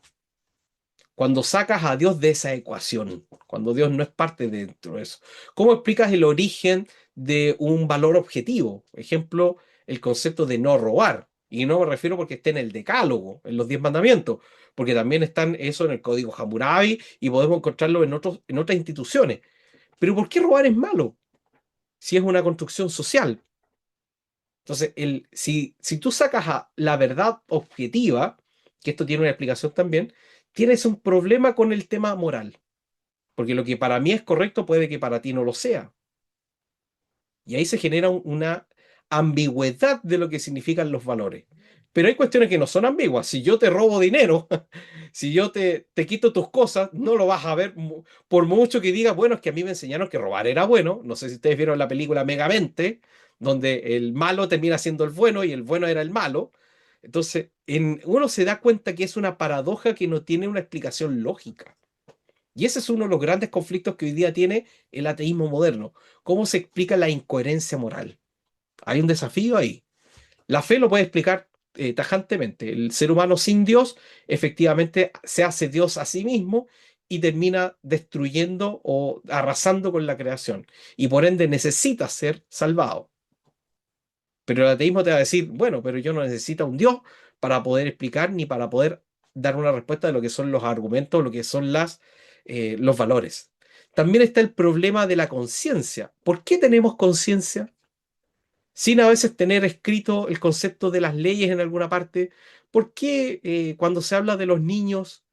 Speaker 1: Cuando sacas a Dios de esa ecuación, cuando Dios no es parte dentro de eso. ¿Cómo explicas el origen de un valor objetivo? Ejemplo, el concepto de no robar. Y no me refiero porque esté en el Decálogo, en los 10 mandamientos, porque también están eso en el Código Hammurabi y podemos encontrarlo en otras instituciones. Pero ¿por qué robar es malo si es una construcción social? Entonces, si tú sacas a la verdad objetiva, que esto tiene una explicación también, tienes un problema con el tema moral, porque lo que para mí es correcto puede que para ti no lo sea. Y ahí se genera una ambigüedad de lo que significan los valores. Pero hay cuestiones que no son ambiguas. Si yo te robo dinero, si yo te quito tus cosas, no lo vas a ver por mucho que digas, bueno, es que a mí me enseñaron que robar era bueno. No sé si ustedes vieron la película Megamente, donde el malo termina siendo el bueno y el bueno era el malo. Entonces, uno se da cuenta que es una paradoja que no tiene una explicación lógica. Y ese es uno de los grandes conflictos que hoy día tiene el ateísmo moderno. ¿Cómo se explica la incoherencia moral? Hay un desafío ahí. La fe lo puede explicar tajantemente. El ser humano sin Dios efectivamente se hace Dios a sí mismo y termina destruyendo o arrasando con la creación. Y por ende necesita ser salvado. Pero el ateísmo te va a decir, bueno, pero yo no necesito un Dios para poder explicar ni para poder dar una respuesta de lo que son los argumentos, lo que son los valores. También está el problema de la conciencia. ¿Por qué tenemos conciencia? Sin a veces tener escrito el concepto de las leyes en alguna parte. ¿Por qué cuando se habla de los niños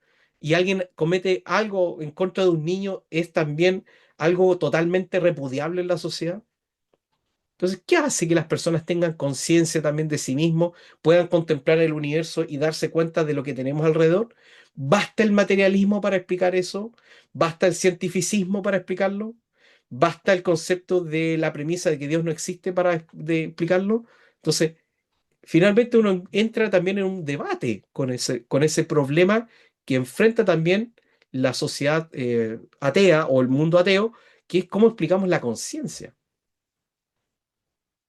Speaker 1: y alguien comete algo en contra de un niño es también algo totalmente repudiable en la sociedad? Entonces, ¿qué hace que las personas tengan conciencia también de sí mismos, puedan contemplar el universo y darse cuenta de lo que tenemos alrededor? ¿Basta el materialismo para explicar eso? ¿Basta el cientificismo para explicarlo? ¿Basta el concepto de la premisa de que Dios no existe para explicarlo? Entonces, finalmente uno entra también en un debate con ese problema que enfrenta también la sociedad atea o el mundo ateo, que es cómo explicamos la conciencia.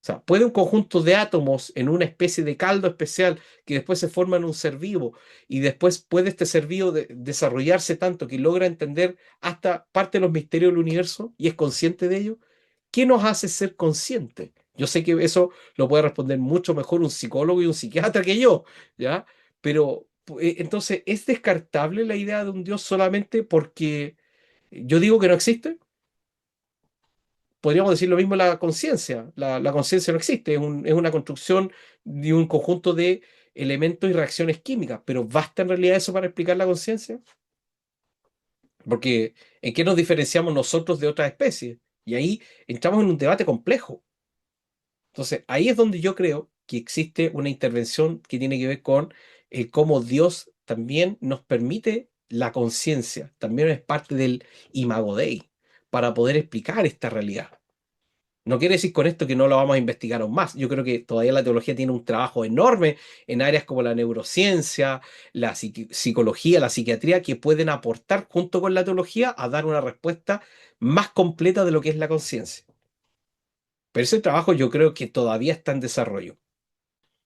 Speaker 1: O sea, puede un conjunto de átomos en una especie de caldo especial que después se forma en un ser vivo y después puede este ser vivo desarrollarse tanto que logra entender hasta parte de los misterios del universo y es consciente de ello. ¿Qué nos hace ser conscientes? Yo sé que eso lo puede responder mucho mejor un psicólogo y un psiquiatra que yo, ¿ya? Pero entonces, ¿es descartable la idea de un Dios solamente porque yo digo que no existe? Podríamos decir lo mismo de la conciencia. La conciencia no existe, es una construcción de un conjunto de elementos y reacciones químicas, pero ¿basta en realidad eso para explicar la conciencia? Porque ¿en qué nos diferenciamos nosotros de otras especies? Y ahí entramos en un debate complejo. Entonces, ahí es donde yo creo que existe una intervención que tiene que ver con cómo Dios también nos permite la conciencia, también es parte del Imago Dei, para poder explicar esta realidad. No quiere decir con esto que no lo vamos a investigar aún más. Yo creo que todavía la teología tiene un trabajo enorme en áreas como la neurociencia, la psicología, la psiquiatría, que pueden aportar junto con la teología a dar una respuesta más completa de lo que es la conciencia. Pero ese trabajo yo creo que todavía está en desarrollo.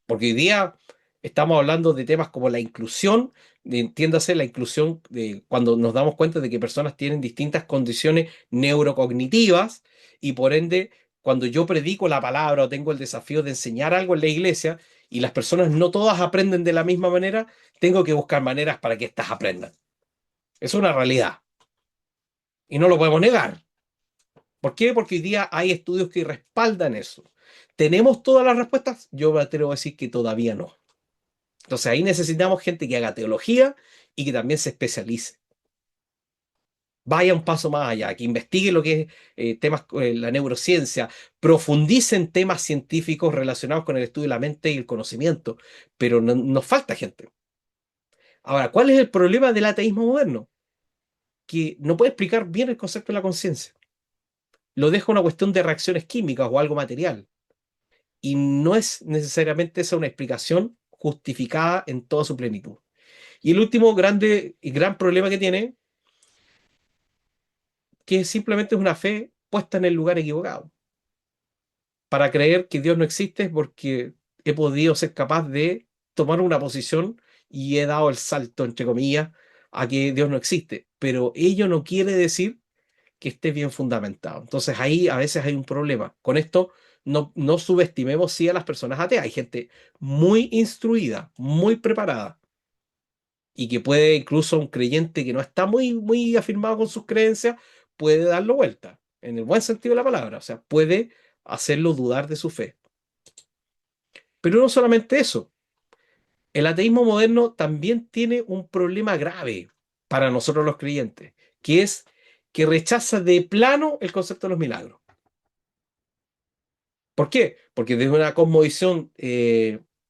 Speaker 1: Porque hoy día estamos hablando de temas como la inclusión, entiéndase la inclusión de cuando nos damos cuenta de que personas tienen distintas condiciones neurocognitivas y por ende, cuando yo predico la palabra o tengo el desafío de enseñar algo en la iglesia y las personas no todas aprenden de la misma manera, tengo que buscar maneras para que éstas aprendan. Es una realidad y no lo podemos negar. ¿Por qué? Porque hoy día hay estudios que respaldan eso. ¿Tenemos todas las respuestas? Yo me atrevo a decir que todavía no. Entonces ahí necesitamos gente que haga teología y que también se especialice. Vaya un paso más allá, que investigue lo que es temas, la neurociencia, profundice en temas científicos relacionados con el estudio de la mente y el conocimiento, pero nos falta gente. Ahora, ¿cuál es el problema del ateísmo moderno? Que no puede explicar bien el concepto de la conciencia. Lo deja una cuestión de reacciones químicas o algo material. Y no es necesariamente esa una explicación justificada en toda su plenitud. Y el último grande y gran problema que tiene que simplemente es una fe puesta en el lugar equivocado. Para creer que Dios no existe es porque he podido ser capaz de tomar una posición y he dado el salto, entre comillas, a que Dios no existe. Pero ello no quiere decir que esté bien fundamentado. Entonces ahí a veces hay un problema. Con esto no subestimemos sí a las personas ateas. Hay gente muy instruida, muy preparada y que puede incluso un creyente que no está muy afirmado con sus creencias, puede darlo vuelta, en el buen sentido de la palabra, o sea, puede hacerlo dudar de su fe. Pero no solamente eso, el ateísmo moderno también tiene un problema grave para nosotros los creyentes, que es que rechaza de plano el concepto de los milagros. ¿Por qué? Porque desde una cosmovisión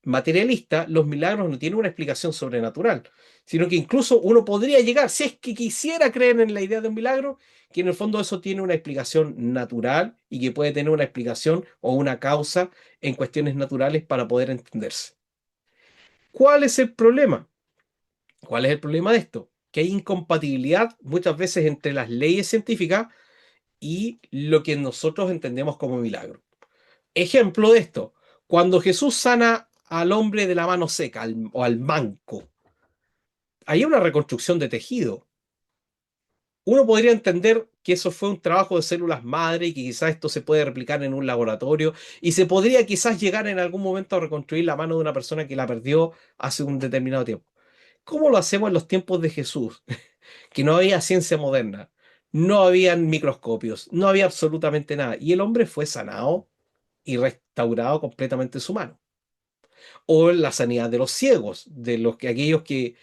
Speaker 1: materialista, los milagros no tienen una explicación sobrenatural, sino que incluso uno podría llegar, si es que quisiera creer en la idea de un milagro, que en el fondo eso tiene una explicación natural y que puede tener una explicación o una causa en cuestiones naturales para poder entenderse. ¿Cuál es el problema? ¿Cuál es el problema de esto? que hay incompatibilidad muchas veces entre las leyes científicas y lo que nosotros entendemos como milagro. Ejemplo de esto, cuando Jesús sana al hombre de la mano seca o al manco, hay una reconstrucción de tejido. Uno podría entender que eso fue un trabajo de células madre y que quizás esto se puede replicar en un laboratorio y se podría quizás llegar en algún momento a reconstruir la mano de una persona que la perdió hace un determinado tiempo. ¿Cómo lo hacemos en los tiempos de Jesús? Que no había ciencia moderna, no habían microscopios, no había absolutamente nada. Y el hombre fue sanado y restaurado completamente su mano. O la sanidad de los ciegos, de los que aquellos que,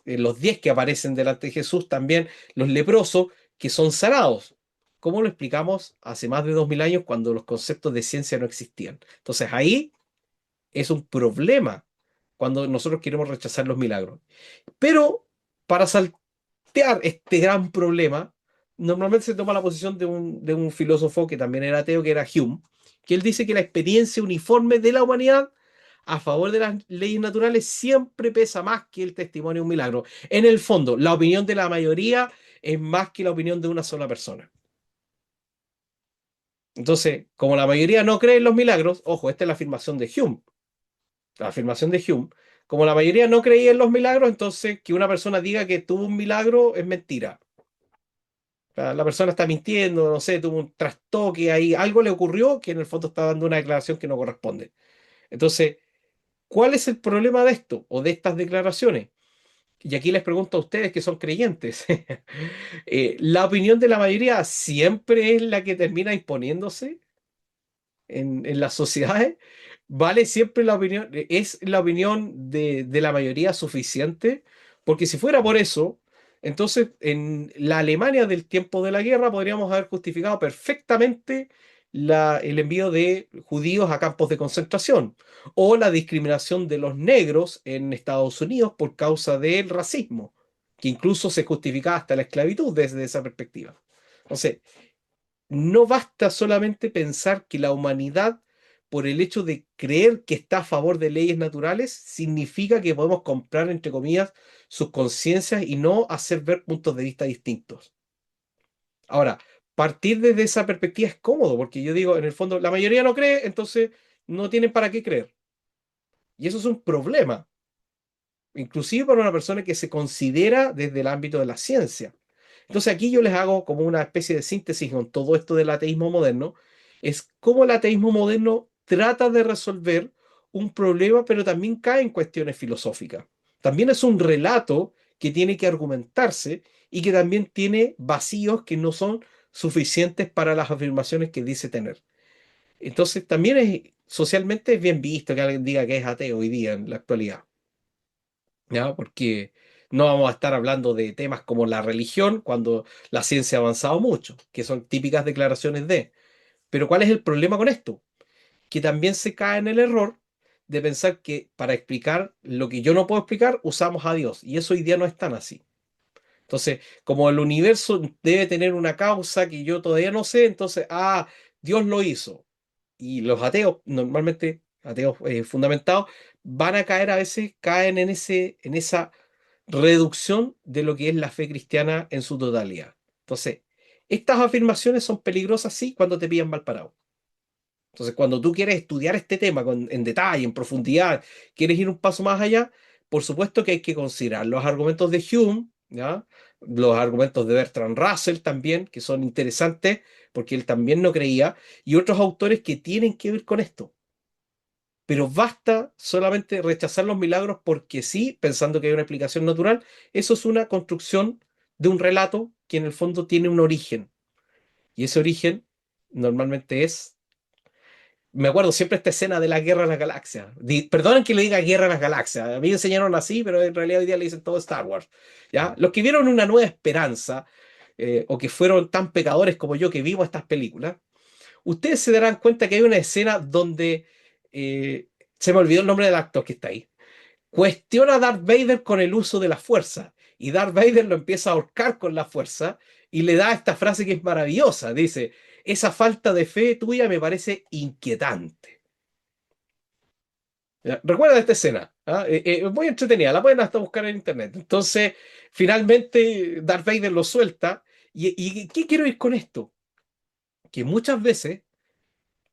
Speaker 1: los 10 que aparecen delante de Jesús, también los leprosos que son sanados. ¿Cómo lo explicamos hace más de 2000 años cuando los conceptos de ciencia no existían? Entonces ahí es un problema cuando nosotros queremos rechazar los milagros. Pero para este gran problema, normalmente se toma la posición de un filósofo que también era ateo, que era Hume, que él dice que la experiencia uniforme de la humanidad a favor de las leyes naturales siempre pesa más que el testimonio de un milagro. En el fondo, la opinión de la mayoría es más que la opinión de una sola persona. Entonces, como la mayoría no cree en los milagros, ojo, esta es la afirmación de Hume, la afirmación de Hume, como la mayoría no creía en los milagros, entonces que una persona diga que tuvo un milagro es mentira. La persona está mintiendo, no sé, tuvo un trastoque ahí, algo le ocurrió que en el fondo está dando una declaración que no corresponde. Entonces, ¿cuál es el problema de esto o de estas declaraciones? Y aquí les pregunto a ustedes que son creyentes. ¿La opinión de la mayoría siempre es la que termina imponiéndose en las sociedades? ¿Vale siempre la opinión? ¿Es la opinión de la mayoría suficiente? Porque si fuera por eso, entonces en la Alemania del tiempo de la guerra podríamos haber justificado perfectamente el envío de judíos a campos de concentración o la discriminación de los negros en Estados Unidos por causa del racismo, que incluso se justificaba hasta la esclavitud desde esa perspectiva. Entonces, no basta solamente pensar que la humanidad, por el hecho de creer que está a favor de leyes naturales, significa que podemos comprar, entre comillas, sus conciencias y no hacer ver puntos de vista distintos. Ahora, partir desde esa perspectiva es cómodo, porque yo digo, en el fondo, la mayoría no cree, entonces no tienen para qué creer. Y eso es un problema, inclusive para una persona que se considera desde el ámbito de la ciencia. Entonces aquí yo les hago como una especie de síntesis con todo esto del ateísmo moderno, es cómo el ateísmo moderno trata de resolver un problema, pero también cae en cuestiones filosóficas. También es un relato que tiene que argumentarse y que también tiene vacíos que no son suficientes para las afirmaciones que dice tener. Entonces también socialmente es bien visto que alguien diga que es ateo hoy día en la actualidad. ¿Ya? Porque no vamos a estar hablando de temas como la religión cuando la ciencia ha avanzado mucho, que son típicas declaraciones de. Pero ¿cuál es el problema con esto? Que también se cae en el error de pensar que para explicar lo que yo no puedo explicar, usamos a Dios. Y eso hoy día no es tan así. Entonces, como el universo debe tener una causa que yo todavía no sé, entonces, Dios lo hizo. Y los ateos, normalmente ateos fundamentados, van a caer a veces, caen en esa reducción de lo que es la fe cristiana en su totalidad. Entonces, estas afirmaciones son peligrosas, sí, cuando te pillan mal parado. Entonces, cuando tú quieres estudiar este tema en detalle, en profundidad, quieres ir un paso más allá, por supuesto que hay que considerar los argumentos de Hume, ¿ya? Los argumentos de Bertrand Russell también, que son interesantes, porque él también no creía, y otros autores que tienen que ver con esto. Pero basta solamente rechazar los milagros porque sí, pensando que hay una explicación natural. Eso es una construcción de un relato que en el fondo tiene un origen. Y ese origen normalmente es, me acuerdo siempre esta escena de la Guerra de las Galaxias. Perdonen que le diga Guerra de las Galaxias. A mí me enseñaron así, pero en realidad hoy día le dicen todo Star Wars. ¿Ya? Los que vieron Una Nueva Esperanza, o que fueron tan pecadores como yo que vimos estas películas, ustedes se darán cuenta que hay una escena donde se me olvidó el nombre del actor que está ahí. Cuestiona a Darth Vader con el uso de la fuerza. Y Darth Vader lo empieza a ahorcar con la fuerza y le da esta frase que es maravillosa. Dice, esa falta de fe tuya me parece inquietante. ¿Ya? Recuerda esta escena. ¿Ah? Es muy entretenida, la pueden hasta buscar en internet. Entonces, finalmente, Darth Vader lo suelta. ¿Y qué quiero ir con esto? Que muchas veces,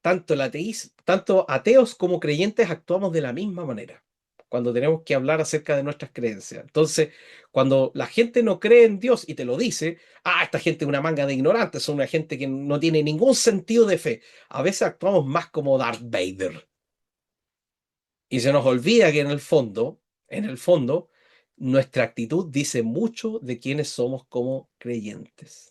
Speaker 1: tanto ateos como creyentes actuamos de la misma manera cuando tenemos que hablar acerca de nuestras creencias. Entonces, cuando la gente no cree en Dios y te lo dice, esta gente es una manga de ignorantes, son una gente que no tiene ningún sentido de fe. A veces actuamos más como Darth Vader. Y se nos olvida que en el fondo, nuestra actitud dice mucho de quiénes somos como creyentes.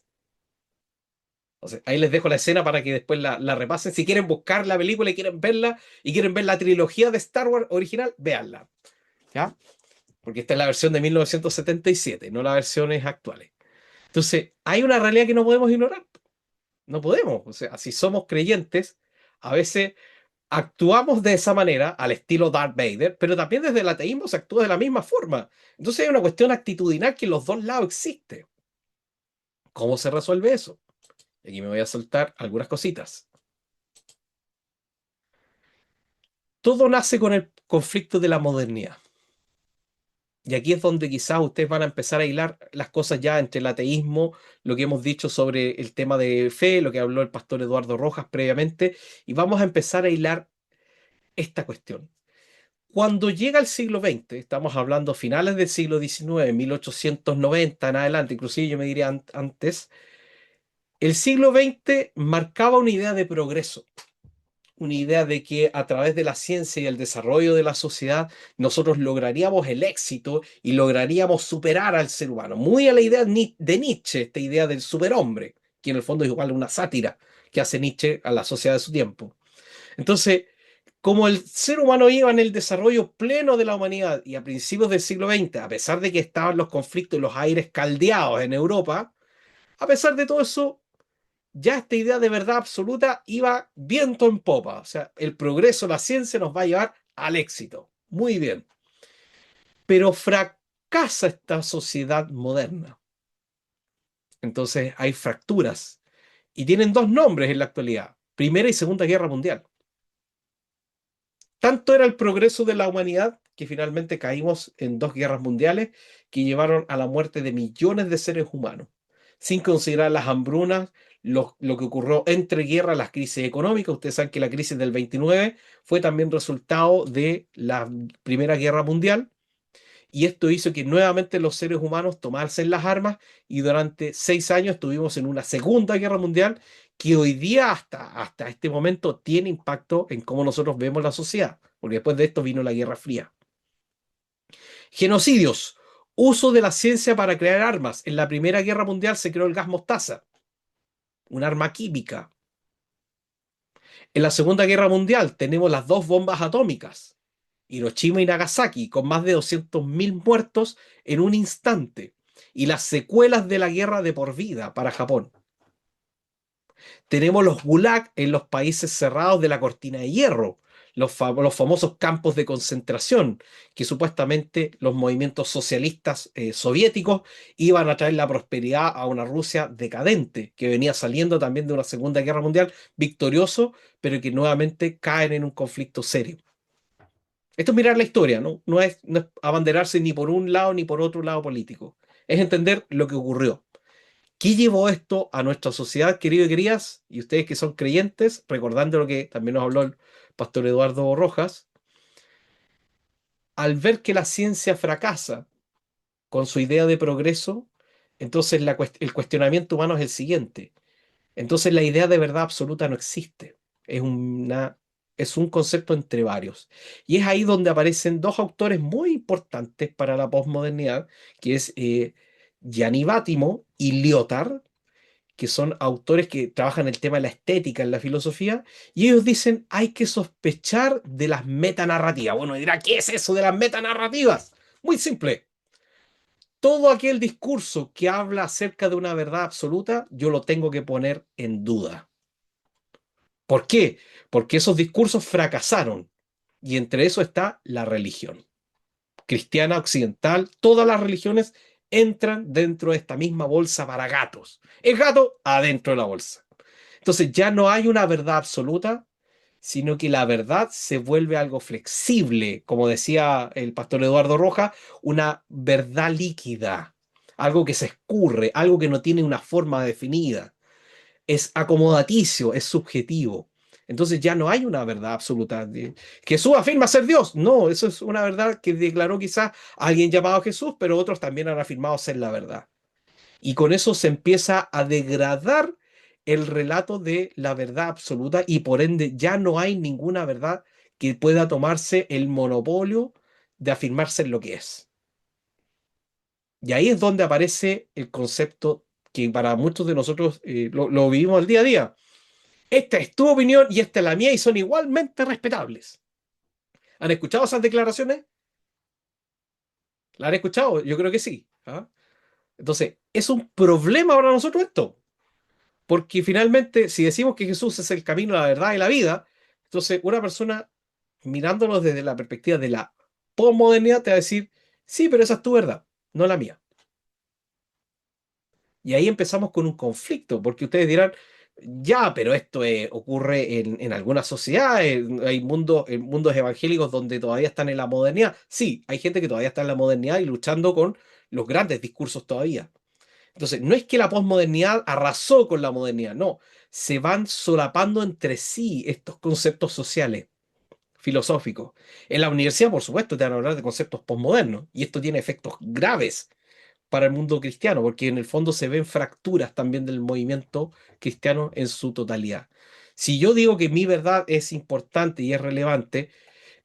Speaker 1: O sea, ahí les dejo la escena para que después la repasen. Si quieren buscar la película y quieren verla, y quieren ver la trilogía de Star Wars original, véanla. ¿Ya? Porque esta es la versión de 1977, no las versiones actuales. Entonces, hay una realidad que no podemos ignorar. No podemos. O sea, si somos creyentes, a veces actuamos de esa manera, al estilo Darth Vader, pero también desde el ateísmo se actúa de la misma forma. Entonces hay una cuestión actitudinal que en los dos lados existe. ¿Cómo se resuelve eso? Y aquí me voy a soltar algunas cositas. Todo nace con el conflicto de la modernidad. Y aquí es donde quizás ustedes van a empezar a hilar las cosas ya entre el ateísmo, lo que hemos dicho sobre el tema de fe, lo que habló el pastor Eduardo Rojas previamente, y vamos a empezar a hilar esta cuestión. Cuando llega el siglo XX, estamos hablando finales del siglo XIX, 1890 en adelante, inclusive yo me diría antes, el siglo XX marcaba una idea de progreso, una idea de que a través de la ciencia y el desarrollo de la sociedad nosotros lograríamos el éxito y lograríamos superar al ser humano. Muy a la idea de Nietzsche, esta idea del superhombre, que en el fondo es igual una sátira que hace Nietzsche a la sociedad de su tiempo. Entonces, como el ser humano iba en el desarrollo pleno de la humanidad y a principios del siglo XX, a pesar de que estaban los conflictos y los aires caldeados en Europa, a pesar de todo eso, ya esta idea de verdad absoluta iba viento en popa. O sea, el progreso, la ciencia nos va a llevar al éxito. Muy bien. Pero fracasa esta sociedad moderna. Entonces hay fracturas. Y tienen dos nombres en la actualidad. Primera y Segunda Guerra Mundial. Tanto era el progreso de la humanidad que finalmente caímos en dos guerras mundiales que llevaron a la muerte de millones de seres humanos, sin considerar las hambrunas, lo que ocurrió entre guerras, las crisis económicas. Ustedes saben que la crisis del 29 fue también resultado de la Primera Guerra Mundial, y esto hizo que nuevamente los seres humanos tomasen las armas y durante 6 años estuvimos en una Segunda Guerra Mundial que hoy día hasta este momento tiene impacto en cómo nosotros vemos la sociedad, porque después de esto vino la Guerra Fría. Genocidios. Uso de la ciencia para crear armas. En la Primera Guerra Mundial se creó el gas mostaza, un arma química. En la Segunda Guerra Mundial tenemos las dos bombas atómicas, Hiroshima y Nagasaki, con más de 200.000 muertos en un instante, y las secuelas de la guerra de por vida para Japón. Tenemos los gulag en los países cerrados de la cortina de hierro, los famosos campos de concentración, que supuestamente los movimientos socialistas soviéticos iban a traer la prosperidad a una Rusia decadente, que venía saliendo también de una Segunda Guerra Mundial victorioso, pero que nuevamente caen en un conflicto serio. Esto es mirar la historia, ¿no? No es abanderarse ni por un lado ni por otro lado político. Es entender lo que ocurrió. ¿Qué llevó esto a nuestra sociedad, queridos y queridas? Y ustedes que son creyentes, recordando lo que también nos habló el pastor Eduardo Rojas, al ver que la ciencia fracasa con su idea de progreso, entonces el cuestionamiento humano es el siguiente. Entonces la idea de verdad absoluta no existe. Es un concepto entre varios. Y es ahí donde aparecen dos autores muy importantes para la posmodernidad, que es Gianni Vattimo y Lyotard, que son autores que trabajan el tema de la estética en la filosofía, y ellos dicen hay que sospechar de las metanarrativas. Bueno, dirá, ¿qué es eso de las metanarrativas? Muy simple. Todo aquel discurso que habla acerca de una verdad absoluta, yo lo tengo que poner en duda. ¿Por qué? Porque esos discursos fracasaron. Y entre eso está la religión. Cristiana, occidental, todas las religiones entran dentro de esta misma bolsa para gatos. El gato adentro de la bolsa. Entonces ya no hay una verdad absoluta, sino que la verdad se vuelve algo flexible, como decía el pastor Eduardo Roja, una verdad líquida, algo que se escurre, algo que no tiene una forma definida, es acomodaticio, es subjetivo. Entonces ya no hay una verdad absoluta. Jesús afirma ser Dios. No, eso es una verdad que declaró quizás alguien llamado Jesús, pero otros también han afirmado ser la verdad. Y con eso se empieza a degradar el relato de la verdad absoluta y por ende ya no hay ninguna verdad que pueda tomarse el monopolio de afirmar ser lo que es. Y ahí es donde aparece el concepto que para muchos de nosotros lo vivimos al día a día. Esta es tu opinión y esta es la mía y son igualmente respetables. ¿Han escuchado esas declaraciones? ¿La han escuchado? Yo creo que sí. ¿Ah? Entonces, es un problema para nosotros esto. Porque finalmente, si decimos que Jesús es el camino, la verdad y la vida, entonces una persona mirándolo desde la perspectiva de la posmodernidad te va a decir, sí, pero esa es tu verdad, no la mía. Y ahí empezamos con un conflicto, porque ustedes dirán, ya, pero esto ocurre en algunas sociedades, hay mundos, en mundos evangélicos donde todavía están en la modernidad. Sí, hay gente que todavía está en la modernidad y luchando con los grandes discursos todavía. Entonces, no es que la posmodernidad arrasó con la modernidad, no, se van solapando entre sí estos conceptos sociales, filosóficos. En la universidad, por supuesto, te van a hablar de conceptos posmodernos, y esto tiene efectos graves para el mundo cristiano, porque en el fondo se ven fracturas también del movimiento cristiano en su totalidad. Si yo digo que mi verdad es importante y es relevante,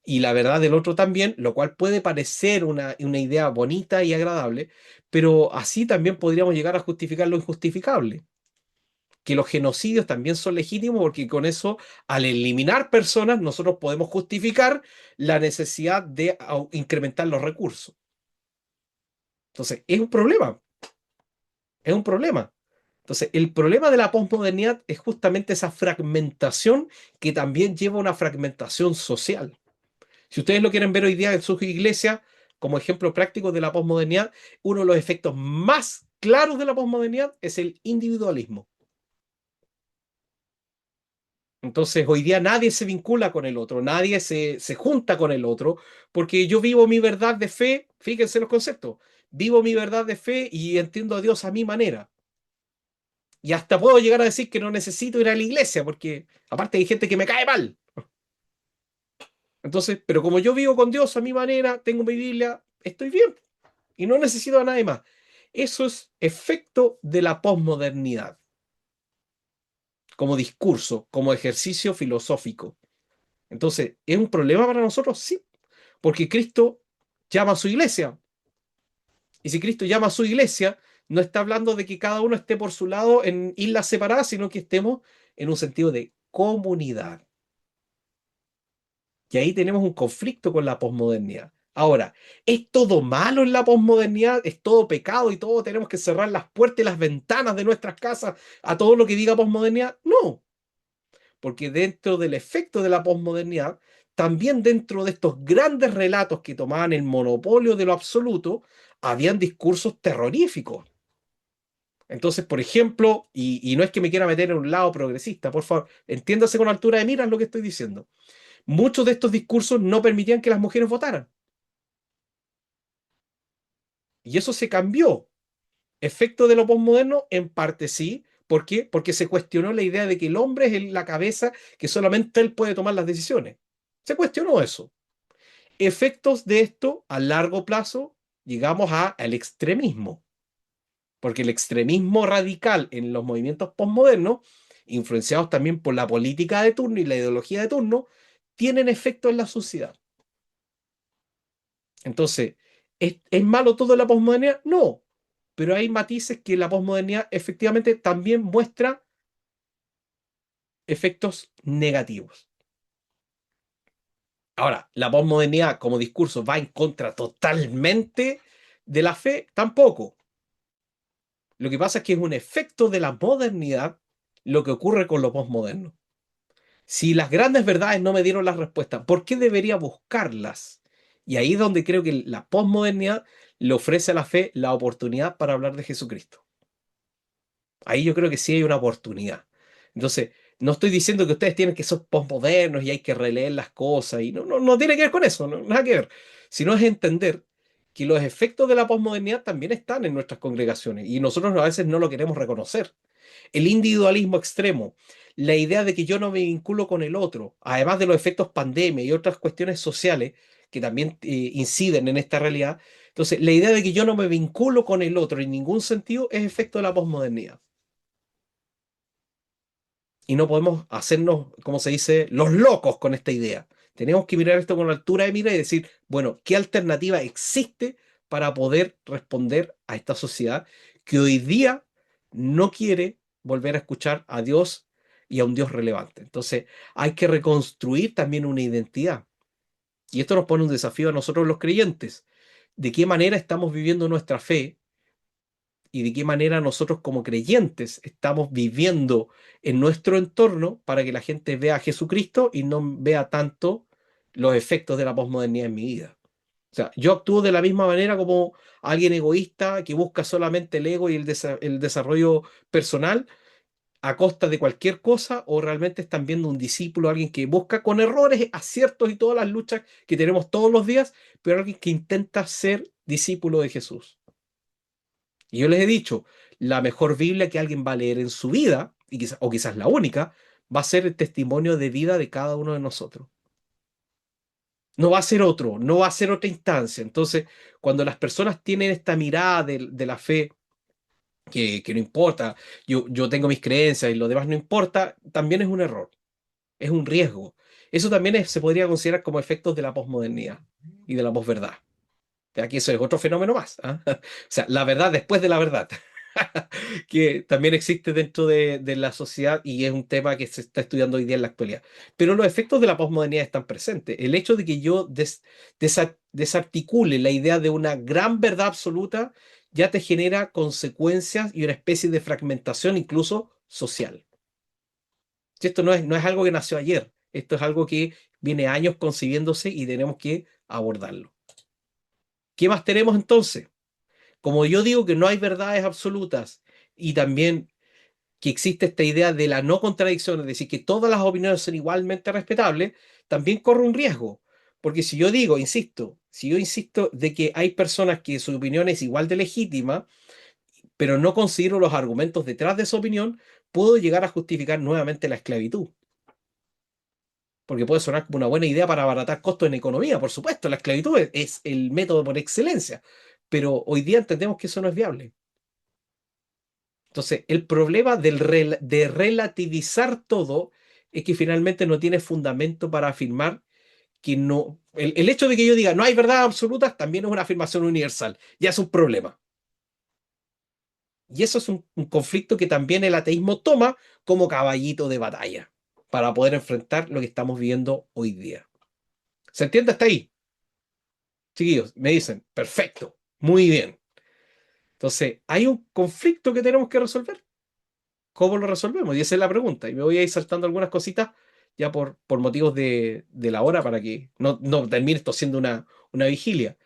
Speaker 1: y la verdad del otro también, lo cual puede parecer una idea bonita y agradable, pero así también podríamos llegar a justificar lo injustificable, que los genocidios también son legítimos porque con eso, al eliminar personas, nosotros podemos justificar la necesidad de incrementar los recursos. Entonces, es un problema, es un problema. Entonces, el problema de la posmodernidad es justamente esa fragmentación que también lleva a una fragmentación social. Si ustedes lo quieren ver hoy día en sus iglesias, como ejemplo práctico de la posmodernidad, uno de los efectos más claros de la posmodernidad es el individualismo. Entonces, hoy día nadie se vincula con el otro, nadie se junta con el otro, porque yo vivo mi verdad de fe, fíjense los conceptos, vivo mi verdad de fe y entiendo a Dios a mi manera. Y hasta puedo llegar a decir que no necesito ir a la iglesia, porque aparte hay gente que me cae mal. Entonces, pero como yo vivo con Dios a mi manera, tengo mi Biblia, estoy bien y no necesito a nadie más. Eso es efecto de la posmodernidad, como discurso, como ejercicio filosófico. Entonces, ¿es un problema para nosotros? Sí, porque Cristo llama a su iglesia. Y si Cristo llama a su iglesia, no está hablando de que cada uno esté por su lado en islas separadas, sino que estemos en un sentido de comunidad. Y ahí tenemos un conflicto con la posmodernidad. Ahora, ¿es todo malo en la posmodernidad? ¿Es todo pecado y todo tenemos que cerrar las puertas y las ventanas de nuestras casas a todo lo que diga posmodernidad? No, porque dentro del efecto de la posmodernidad, también dentro de estos grandes relatos que tomaban el monopolio de lo absoluto, habían discursos terroríficos. Entonces, por ejemplo, y no es que me quiera meter en un lado progresista, por favor, entiéndase con altura de miras lo que estoy diciendo. Muchos de estos discursos no permitían que las mujeres votaran. Y eso se cambió. Efecto de lo posmoderno, en parte sí. ¿Por qué? Porque se cuestionó la idea de que el hombre es la cabeza, que solamente él puede tomar las decisiones. Se cuestionó eso. Efectos de esto a largo plazo, llegamos al extremismo. Porque el extremismo radical en los movimientos posmodernos, influenciados también por la política de turno y la ideología de turno, tienen efecto en la sociedad. Entonces, ¿es malo todo la posmodernidad? No, pero hay matices que la posmodernidad efectivamente también muestra efectos negativos. Ahora, la posmodernidad como discurso va en contra totalmente de la fe, tampoco. Lo que pasa es que es un efecto de la modernidad lo que ocurre con lo posmoderno. Si las grandes verdades no me dieron las respuestas, ¿por qué debería buscarlas? Y ahí es donde creo que la posmodernidad le ofrece a la fe la oportunidad para hablar de Jesucristo. Ahí yo creo que sí hay una oportunidad. Entonces, No estoy diciendo que ustedes tienen que ser posmodernos y hay que releer las cosas, y no tiene que ver con eso, nada que ver. Sino es entender que los efectos de la posmodernidad también están en nuestras congregaciones y nosotros a veces no lo queremos reconocer. El individualismo extremo, la idea de que yo no me vinculo con el otro, además de los efectos pandemia y otras cuestiones sociales que también inciden en esta realidad. Entonces, la idea de que yo no me vinculo con el otro en ningún sentido es efecto de la posmodernidad. Y no podemos hacernos, como se dice, los locos con esta idea. Tenemos que mirar esto con altura de mira y decir, bueno, ¿qué alternativa existe para poder responder a esta sociedad que hoy día no quiere volver a escuchar a Dios y a un Dios relevante? Entonces, hay que reconstruir también una identidad. Y esto nos pone un desafío a nosotros los creyentes. ¿De qué manera estamos viviendo nuestra fe y de qué manera nosotros como creyentes estamos viviendo en nuestro entorno para que la gente vea a Jesucristo y no vea tanto los efectos de la posmodernidad en mi vida? O sea, yo actúo de la misma manera como alguien egoísta que busca solamente el ego y el desarrollo personal a costa de cualquier cosa, o realmente están viendo un discípulo, alguien que busca con errores, aciertos y todas las luchas que tenemos todos los días, pero alguien que intenta ser discípulo de Jesús. Y yo les he dicho, la mejor Biblia que alguien va a leer en su vida, o quizás la única, va a ser el testimonio de vida de cada uno de nosotros. No va a ser otro, no va a ser otra instancia. Entonces, cuando las personas tienen esta mirada de la fe, que no importa, yo tengo mis creencias y lo demás no importa, también es un error, es un riesgo. Eso también se podría considerar como efectos de la posmodernidad y de la posverdad. Aquí eso es otro fenómeno más. ¿Ah? O sea, la verdad después de la verdad. Que también existe dentro de la sociedad y es un tema que se está estudiando hoy día en la actualidad. Pero los efectos de la posmodernidad están presentes. El hecho de que yo desarticule la idea de una gran verdad absoluta ya te genera consecuencias y una especie de fragmentación incluso social. Si esto no es algo que nació ayer, esto es algo que viene años concibiéndose y tenemos que abordarlo. ¿Qué más tenemos entonces? Como yo digo que no hay verdades absolutas y también que existe esta idea de la no contradicción, es decir, que todas las opiniones son igualmente respetables, también corre un riesgo. Porque si yo digo, insisto, si yo insisto de que hay personas que su opinión es igual de legítima, pero no considero los argumentos detrás de su opinión, puedo llegar a justificar nuevamente la esclavitud. Porque puede sonar como una buena idea para abaratar costos en economía, por supuesto, la esclavitud es el método por excelencia, pero hoy día entendemos que eso no es viable. Entonces, el problema de relativizar todo es que finalmente no tiene fundamento para afirmar que no. El hecho de que yo diga no hay verdad absoluta también es una afirmación universal. Ya es un problema. Y eso es un conflicto que también el ateísmo toma como caballito de batalla para poder enfrentar lo que estamos viviendo hoy día. ¿Se entiende hasta ahí? Chiquillos, me dicen, perfecto, muy bien. Entonces, hay un conflicto que tenemos que resolver. ¿Cómo lo resolvemos? Y esa es la pregunta. Y me voy a ir saltando algunas cositas ya por motivos de la hora para que no termine esto siendo una vigilia.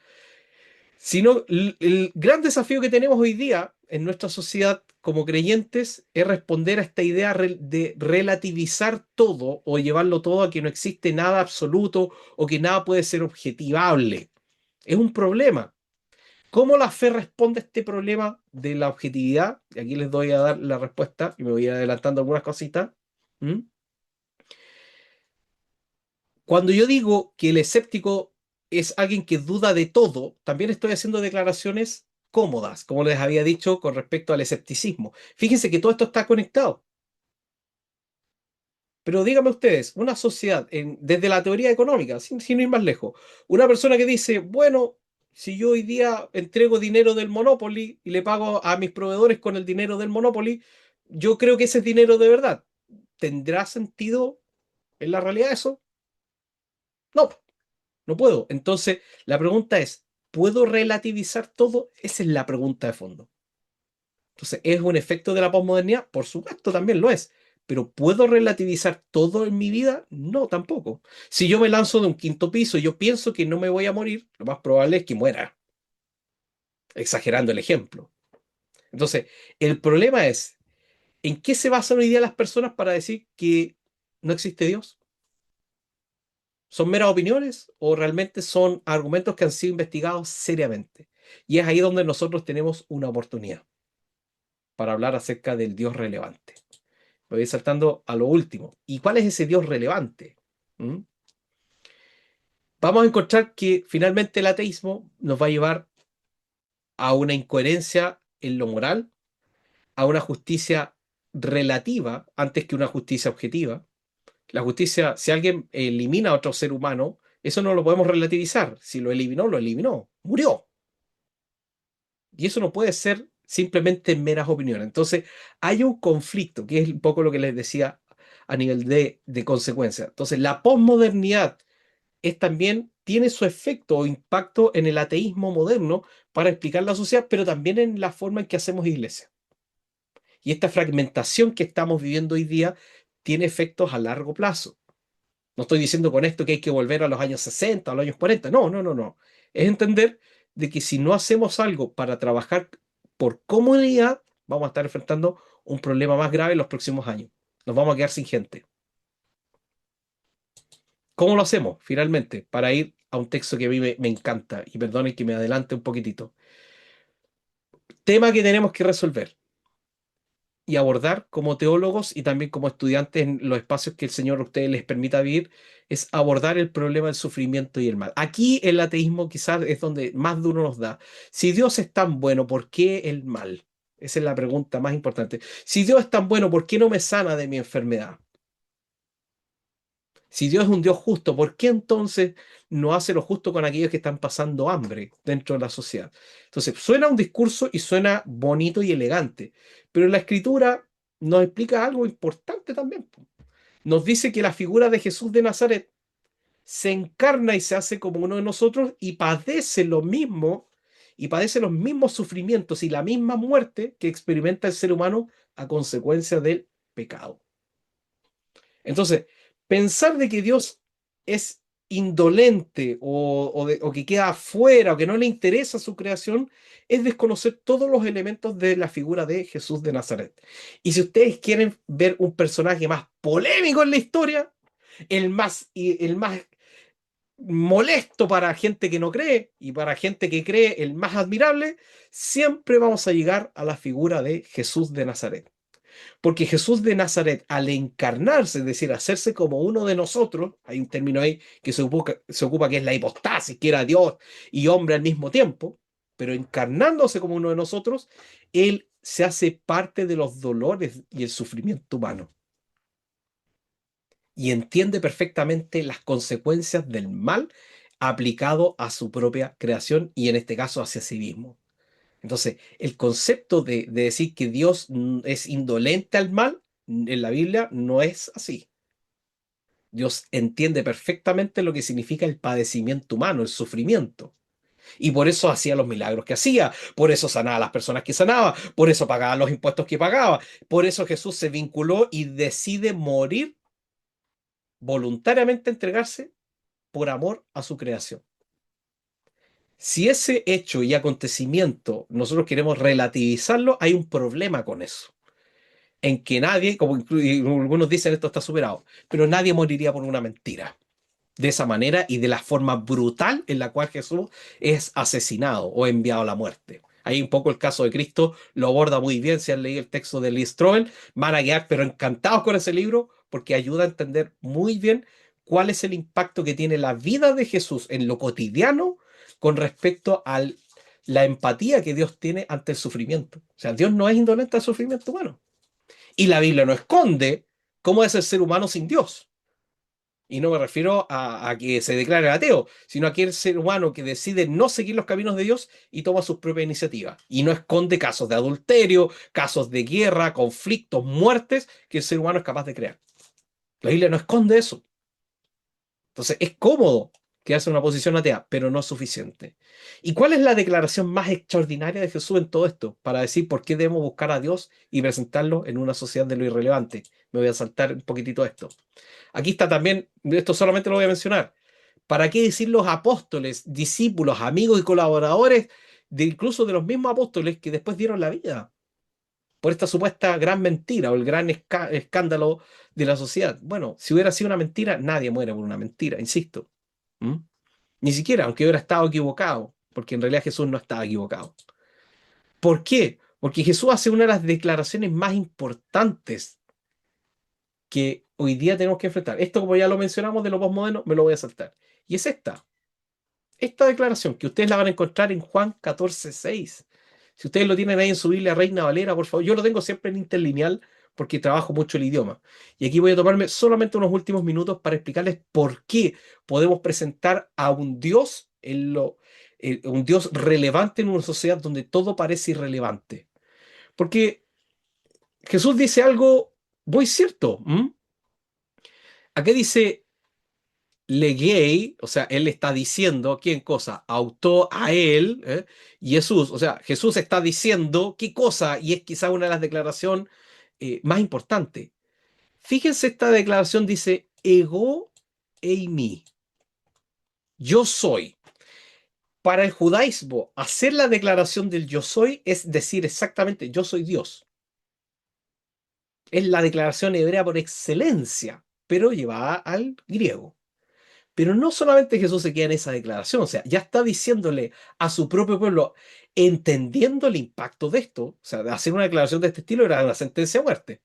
Speaker 1: Sino el gran desafío que tenemos hoy día en nuestra sociedad como creyentes es responder a esta idea de relativizar todo o llevarlo todo a que no existe nada absoluto o que nada puede ser objetivable. Es un problema. ¿Cómo la fe responde a este problema de la objetividad? Y aquí les doy a dar la respuesta y me voy a ir adelantando algunas cositas. ¿Mm? Cuando yo digo que el escéptico es alguien que duda de todo, también estoy haciendo declaraciones cómodas, como les había dicho con respecto al escepticismo. Fíjense que todo esto está conectado. Pero díganme ustedes, una sociedad, desde la teoría económica, sin ir más lejos, una persona que dice, bueno, si yo hoy día entrego dinero del Monopoly y le pago a mis proveedores con el dinero del Monopoly, yo creo que ese es dinero de verdad. ¿Tendrá sentido en la realidad eso? No, no puedo. Entonces, la pregunta es, ¿puedo relativizar todo? Esa es la pregunta de fondo. Entonces, ¿es un efecto de la posmodernidad? Por supuesto, también lo es. Pero ¿puedo relativizar todo en mi vida? No, tampoco. Si yo me lanzo de un quinto piso y yo pienso que no me voy a morir, lo más probable es que muera, exagerando el ejemplo. Entonces, el problema es, ¿En qué se basan hoy día las personas para decir que no existe Dios? ¿Son meras opiniones o realmente son argumentos que han sido investigados seriamente? Y es ahí donde nosotros tenemos una oportunidad para hablar acerca del Dios relevante. Me voy saltando a lo último. ¿Y cuál es ese Dios relevante? ¿Mm? Vamos a encontrar que finalmente el ateísmo nos va a llevar a una incoherencia en lo moral, a una justicia relativa antes que una justicia objetiva. La justicia, si alguien elimina a otro ser humano, eso no lo podemos relativizar. Si lo eliminó, murió. Y eso no puede ser simplemente meras opiniones. Entonces, hay un conflicto, que es un poco lo que les decía a nivel de consecuencia. Entonces, la posmodernidad es también, tiene su efecto o impacto en el ateísmo moderno para explicar la sociedad, pero también en la forma en que hacemos iglesia. Y esta fragmentación que estamos viviendo hoy día tiene efectos a largo plazo. No estoy diciendo con esto que hay que volver a los años 60 a los años 40. No, no, no, no. Es entender de que si no hacemos algo para trabajar por comunidad, vamos a estar enfrentando un problema más grave en los próximos años. Nos vamos a quedar sin gente. ¿Cómo lo hacemos finalmente? Para ir a un texto que a mí me encanta, y perdonen que me adelante un poquitito. Tema que tenemos que resolver y abordar como teólogos y también como estudiantes en los espacios que el Señor a ustedes les permita vivir, es abordar el problema del sufrimiento y el mal. Aquí el ateísmo quizás es donde más duro nos da. Si Dios es tan bueno, ¿por qué el mal? Esa es la pregunta más importante. Si Dios es tan bueno, ¿por qué no me sana de mi enfermedad? Si Dios es un Dios justo, ¿por qué entonces no hace lo justo con aquellos que están pasando hambre dentro de la sociedad? Entonces, suena un discurso y suena bonito y elegante, pero la escritura nos explica algo importante también. Nos dice que la figura de Jesús de Nazaret se encarna y se hace como uno de nosotros y padece los mismos sufrimientos y la misma muerte que experimenta el ser humano a consecuencia del pecado. Entonces, pensar de que Dios es indolente o que queda afuera o que no le interesa su creación es desconocer todos los elementos de la figura de Jesús de Nazaret. Y si ustedes quieren ver un personaje más polémico en la historia, el más molesto para gente que no cree y para gente que cree el más admirable, siempre vamos a llegar a la figura de Jesús de Nazaret. Porque Jesús de Nazaret, al encarnarse, es decir, hacerse como uno de nosotros, hay un término ahí que se ocupa que es la hipostasis, que era Dios y hombre al mismo tiempo, pero encarnándose como uno de nosotros, Él se hace parte de los dolores y el sufrimiento humano y entiende perfectamente las consecuencias del mal aplicado a su propia creación y en este caso hacia sí mismo. Entonces, el concepto de decir que Dios es indolente al mal en la Biblia no es así. Dios entiende perfectamente lo que significa el padecimiento humano, el sufrimiento. Y por eso hacía los milagros que hacía, por eso sanaba a las personas que sanaba, por eso pagaba los impuestos que pagaba. Por eso Jesús se vinculó y decide morir, voluntariamente entregarse por amor a su creación. Si ese hecho y acontecimiento nosotros queremos relativizarlo, hay un problema con eso. En que nadie, como algunos dicen, esto está superado, pero nadie moriría por una mentira. De esa manera y de la forma brutal en la cual Jesús es asesinado o enviado a la muerte. Ahí un poco el caso de Cristo lo aborda muy bien. Si han leído el texto de Lee Strobel, van a quedar pero encantados con ese libro porque ayuda a entender muy bien cuál es el impacto que tiene la vida de Jesús en lo cotidiano con respecto a la empatía que Dios tiene ante el sufrimiento. O sea, Dios no es indolente al sufrimiento humano. Y la Biblia no esconde cómo es el ser humano sin Dios. Y no me refiero a que se declare ateo, sino a aquel ser humano que decide no seguir los caminos de Dios y toma sus propias iniciativas. Y no esconde casos de adulterio, casos de guerra, conflictos, muertes que el ser humano es capaz de crear. La Biblia no esconde eso. Entonces es cómodo quedarse en una posición atea, pero no es suficiente. ¿Y cuál es la declaración más extraordinaria de Jesús en todo esto? Para decir por qué debemos buscar a Dios y presentarlo en una sociedad de lo irrelevante. Me voy a saltar un poquitito esto. Aquí está también, esto solamente lo voy a mencionar. ¿Para qué decir los apóstoles, discípulos, amigos y colaboradores de incluso de los mismos apóstoles que después dieron la vida? por esta supuesta gran mentira o el gran escándalo de la sociedad. Bueno, si hubiera sido una mentira, nadie muere por una mentira, insisto. ¿Mm? Ni siquiera, aunque hubiera estado equivocado, porque en realidad Jesús no estaba equivocado. ¿Por qué? Porque Jesús hace una de las declaraciones más importantes que hoy día tenemos que enfrentar. Esto, como ya lo mencionamos de los posmodernos, me lo voy a saltar. Y es esta declaración, que ustedes la van a encontrar en Juan 14:6. Si ustedes lo tienen ahí en su Biblia Reina Valera, por favor, yo lo tengo siempre en interlineal porque trabajo mucho el idioma. Y aquí voy a tomarme solamente unos últimos minutos para explicarles por qué podemos presentar a un Dios un Dios relevante en una sociedad donde todo parece irrelevante. Porque Jesús dice algo muy cierto. ¿M? Aquí dice legei, o sea, él está diciendo, ¿quién cosa? Autó a él, ¿eh? Y Jesús, o sea, Jesús está diciendo qué cosa, y es quizá una de las declaraciones más importantes. Fíjense, esta declaración dice, ego eimi, yo soy. Para el judaísmo, hacer la declaración del yo soy es decir exactamente, yo soy Dios. Es la declaración hebrea por excelencia, pero llevada al griego. Pero no solamente Jesús se queda en esa declaración, o sea, ya está diciéndole a su propio pueblo, entendiendo el impacto de esto, o sea, de hacer una declaración de este estilo era una sentencia a muerte.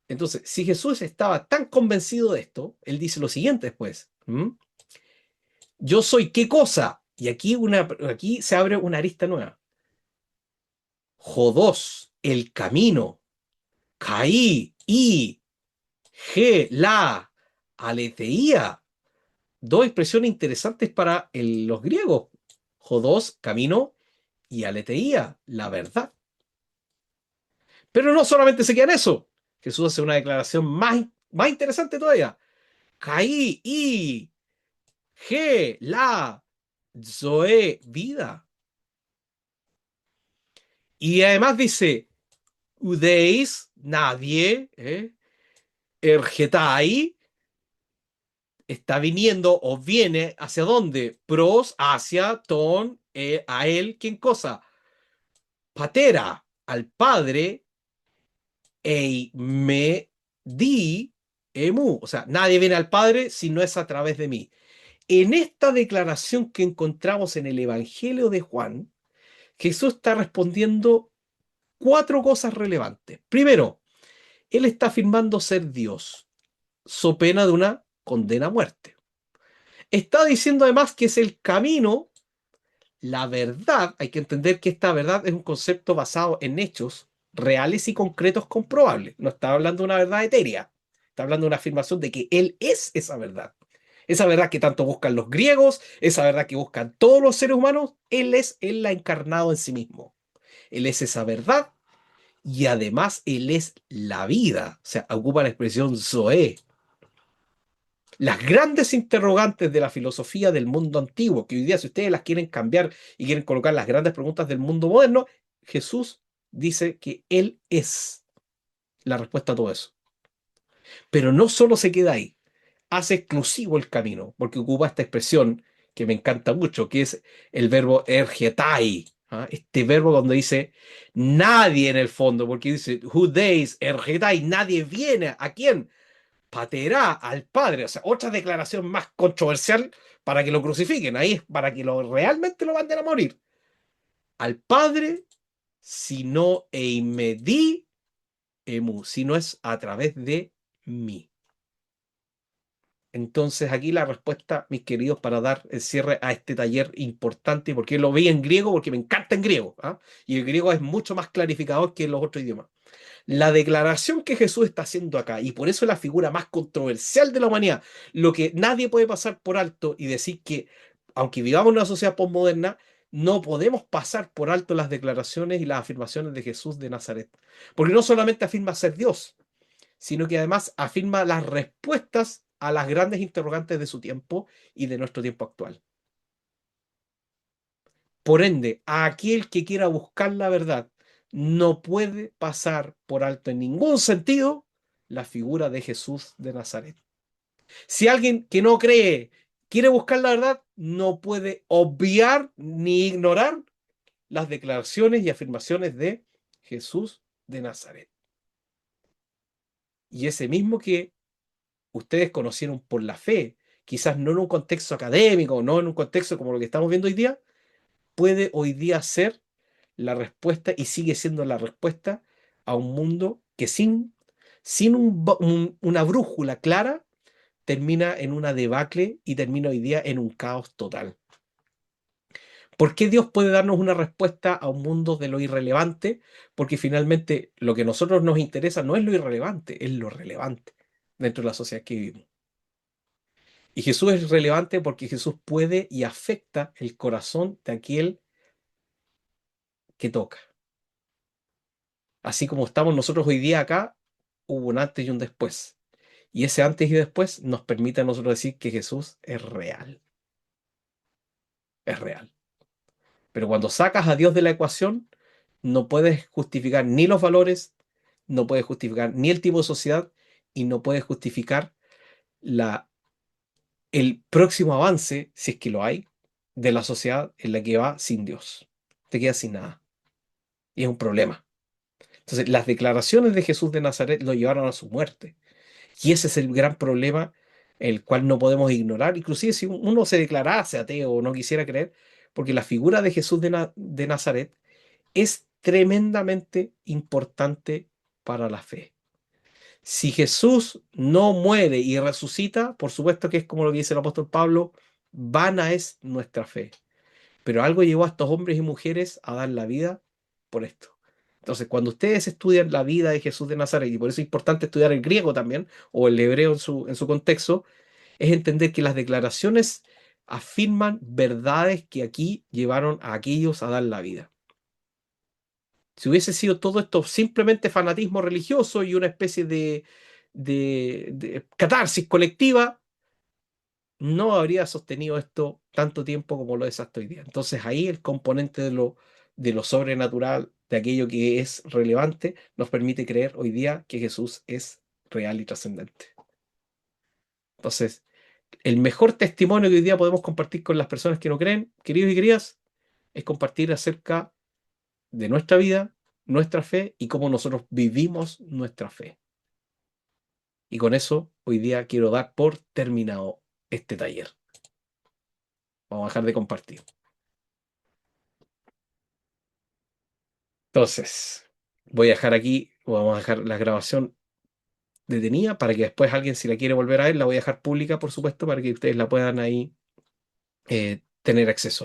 Speaker 1: Entonces, si Jesús estaba tan convencido de esto, él dice lo siguiente después, ¿m? Yo soy qué cosa, y aquí se abre una arista nueva. Jodos, el camino, caí, y, la, aletheía. Dos expresiones interesantes para los griegos. Jodos, camino, y aletheía, la verdad. Pero no solamente se queda en eso. Jesús hace una declaración más interesante todavía. Caí, y, la, zoe, vida. Y además dice, udeis, nadie, ergetai, está viniendo o viene hacia dónde? Pros, hacia, ton, a él, ¿quién cosa? Patera, al padre, ei me di emu. O sea, nadie viene al padre si no es a través de mí. En esta declaración que encontramos en el Evangelio de Juan, Jesús está respondiendo cuatro cosas relevantes. Primero, él está afirmando ser Dios, so pena de una condena a muerte. Está diciendo además que es el camino, la verdad. Hay que entender que esta verdad es un concepto basado en hechos reales y concretos comprobables. No está hablando de una verdad etérea. Está hablando de una afirmación de que Él es esa verdad. Esa verdad que tanto buscan los griegos, esa verdad que buscan todos los seres humanos, Él la ha encarnado en sí mismo. Él es esa verdad y además Él es la vida. O sea, ocupa la expresión Zoé. Las grandes interrogantes de la filosofía del mundo antiguo, que hoy día si ustedes las quieren cambiar y quieren colocar las grandes preguntas del mundo moderno, Jesús dice que Él es la respuesta a todo eso. Pero no solo se queda ahí, hace exclusivo el camino, porque ocupa esta expresión que me encanta mucho, que es el verbo ergetai. ¿Ah? Este verbo donde dice nadie en el fondo, porque dice who days ergetai, nadie viene. ¿A quién? Paterá al Padre, o sea, otra declaración más controversial para que lo crucifiquen, ahí es para que realmente lo manden a morir. Al Padre, si no eimedi emu, si no es a través de mí. Entonces aquí la respuesta, mis queridos, para dar el cierre a este taller importante, porque lo vi en griego, porque me encanta en griego, ¿ah? Y el griego es mucho más clarificador que los otros idiomas. La declaración que Jesús está haciendo acá, y por eso es la figura más controversial de la humanidad, lo que nadie puede pasar por alto y decir que, aunque vivamos en una sociedad postmoderna, no podemos pasar por alto las declaraciones y las afirmaciones de Jesús de Nazaret. Porque no solamente afirma ser Dios, sino que además afirma las respuestas a las grandes interrogantes de su tiempo y de nuestro tiempo actual. Por ende, a aquel que quiera buscar la verdad no puede pasar por alto en ningún sentido la figura de Jesús de Nazaret. Si alguien que no cree quiere buscar la verdad, no puede obviar ni ignorar las declaraciones y afirmaciones de Jesús de Nazaret. Y ese mismo que ustedes conocieron por la fe, quizás no en un contexto académico, no en un contexto como lo que estamos viendo hoy día, puede hoy día ser la respuesta y sigue siendo la respuesta a un mundo que sin una brújula clara termina en una debacle y termina hoy día en un caos total. ¿Por qué Dios puede darnos una respuesta a un mundo de lo irrelevante? Porque finalmente lo que a nosotros nos interesa no es lo irrelevante, es lo relevante dentro de la sociedad que vivimos. Y Jesús es relevante porque Jesús puede y afecta el corazón de aquel que toca. Así como estamos nosotros hoy día acá, hubo un antes y un después. Y ese antes y después nos permite a nosotros decir que Jesús es real. Es real. Pero cuando sacas a Dios de la ecuación, no puedes justificar ni los valores, no puedes justificar ni el tipo de sociedad y no puedes justificar la, el próximo avance, si es que lo hay, de la sociedad en la que va sin Dios. Te quedas sin nada. Y es un problema. Entonces, las declaraciones de Jesús de Nazaret lo llevaron a su muerte. Y ese es el gran problema, el cual no podemos ignorar, inclusive si uno se declarase ateo o no quisiera creer, porque la figura de Jesús de Nazaret es tremendamente importante para la fe. Si Jesús no muere y resucita, por supuesto que es como lo que dice el apóstol Pablo, vana es nuestra fe. Pero algo llevó a estos hombres y mujeres a dar la vida por esto. Entonces, cuando ustedes estudian la vida de Jesús de Nazaret, y por eso es importante estudiar el griego también, o el hebreo en su contexto, es entender que las declaraciones afirman verdades que aquí llevaron a aquellos a dar la vida. Si hubiese sido todo esto simplemente fanatismo religioso y una especie de catarsis colectiva, no habría sostenido esto tanto tiempo como lo es hasta hoy día. Entonces ahí el componente de lo sobrenatural, de aquello que es relevante, nos permite creer hoy día que Jesús es real y trascendente. Entonces, el mejor testimonio que hoy día podemos compartir con las personas que no creen, queridos y queridas, es compartir acerca de nuestra vida, nuestra fe y cómo nosotros vivimos nuestra fe. Y con eso, hoy día quiero dar por terminado este taller. Vamos a dejar de compartir. Entonces, voy a dejar aquí, o vamos a dejar la grabación detenida para que después alguien, si la quiere volver a ver, la voy a dejar pública, por supuesto, para que ustedes la puedan ahí tener acceso a.